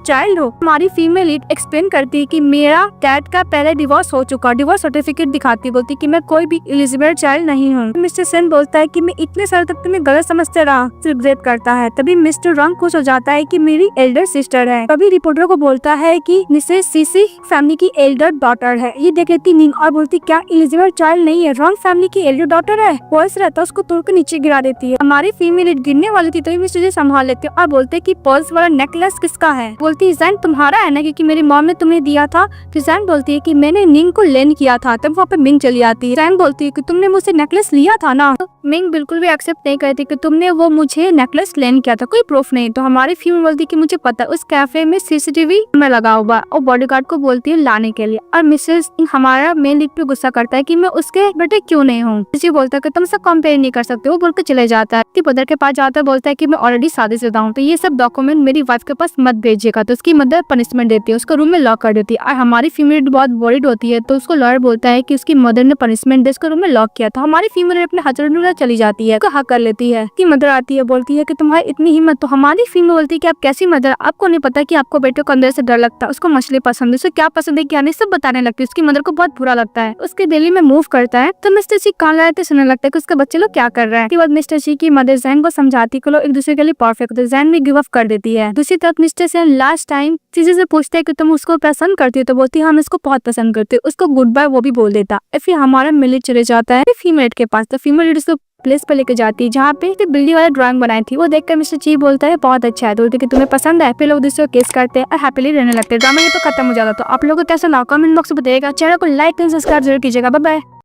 चाइल्ड हो। हमारी फीमेल लीड एक्सप्लेन करती है कि मेरा डैड का पहले डिवोर्स हो चुका, डिवोर्स सर्टिफिकेट दिखाती, बोलती कि मैं कोई भी इलिजिबल चाइल्ड नहीं हूँ। मिस्टर सेन बोलता है कि मैं इतने साल तक तुम्हें गलत समझते रहा, रिग्रेट करता है। तभी मिस्टर रंग खुश हो जाता है कि मेरी एल्डर सिस्टर है। तभी रिपोर्टर को बोलता है कि मिसेस सीसी फैमिली की एल्डर डॉटर है। ये देख लेती नींग और बोलती क्या इलिजिबल चाइल्ड नहीं है, रंग फैमिली की एल्डर डॉटर है। पर्स रहता उसको तोड़ के नीचे गिरा देती है। हमारी फीमेल लीड गिरने वाली थी तो मिस्टर जी संभाल लेते और बोलते कि पर्स वाला नेकलेस किसका है? बोलती जैन तुम्हारा है ना क्योंकि मेरी मॉम ने तुम्हें दिया था। फिर जैन बोलती है कि मैंने निंग को लेन किया था। तब वहाँ पे मिंग चली आती है। जैन बोलती है कि तुमने मुझसे नेकलेस लिया था ना। तो मिंग बिल्कुल भी एक्सेप्ट नहीं करती कि तुमने वो मुझे नेकलेस लेन किया था, कोई प्रूफ नहीं। तो हमारी फीमेल बोलती कि मुझे पता उस कैफे में सीसीटीवी में लगा हुआ और बॉडीगार्ड को बोलती है लाने के लिए। और मिसेस हमारा मेन लीड पे गुस्सा करता है कि मैं उसके बेटे क्यों नहीं हूँ। किसी बोलता है कि तुम सब कंपेयर नहीं कर सकते, वो बोल के चले जाता है। मदर के पास जाता है, बोलता है कि मैं ऑलरेडी शादीशुदा हूँ तो ये सब डॉक्यूमेंट मेरी वाइफ के पास मत भेजिएगा। तो उसकी मदर पनिशमेंट देती है, उसको रूम में लॉक कर देती है। और हमारी फीमेल बहुत वरीड होती है तो उसको लॉयर बोलता है कि उसकी मदर ने पनिशमेंट दे उसको रूम में लॉक किया। तो हमारी फीमेल अपने हस्बैंड चली जाती है, हक कर लेती है। कि मदर आती है, बोलती है कि तुम्हारी इतनी हिम्मत। तो हमारी फीमेल बोलती है कि आप कैसी मदर, आपको नहीं पता कि आपको बेटे को अंदर से डर लगता है, उसको मछली पसंद है, उसे क्या पसंद है क्या नहीं सब बताने लगती है। उसकी मदर को बहुत बुरा लगता है। उसके दिल्ली में मूव करता है तो मिस्टर सी कान लगाते सुनने लगता है कि उसके बच्चे लोग क्या कर रहे हैं। उसके बाद मिस्टर सी की मदर जैन को समझाती कि लोग एक दूसरे के लिए परफेक्ट होते। जैन भी गिव अप कर देती है। दूसरी तरफ mister Sen last time CC से पूछते है कि तुम उसको पसंद करती हो, तो बोलती है हम इसको बहुत पसंद करते हो। उसको गुड बाय वो भी बोल देता। फिर हमारा मिलिट चले जाता है फीमेल के पास। तो फीमेल उसको प्लेस पे लेके जाती है जहाँ पे बिल्ली वाला ड्राइंग बनाई थी। वो देखकर मिस्टर ची बोलता है बहुत अच्छा है। तो बोलते कि तुम्हें पसंद है। फिर लोग दूसरे को किस करते हैं और हैप्पीली रहने लगते हैं। ड्रामा ये तो खत्म हो जाता। तो आप लोगों को कैसा लगा कमेंट बॉक्स में बताइएगा। चैनल को लाइक एंड सब्सक्राइब जरूर कीजिएगा। Bye bye.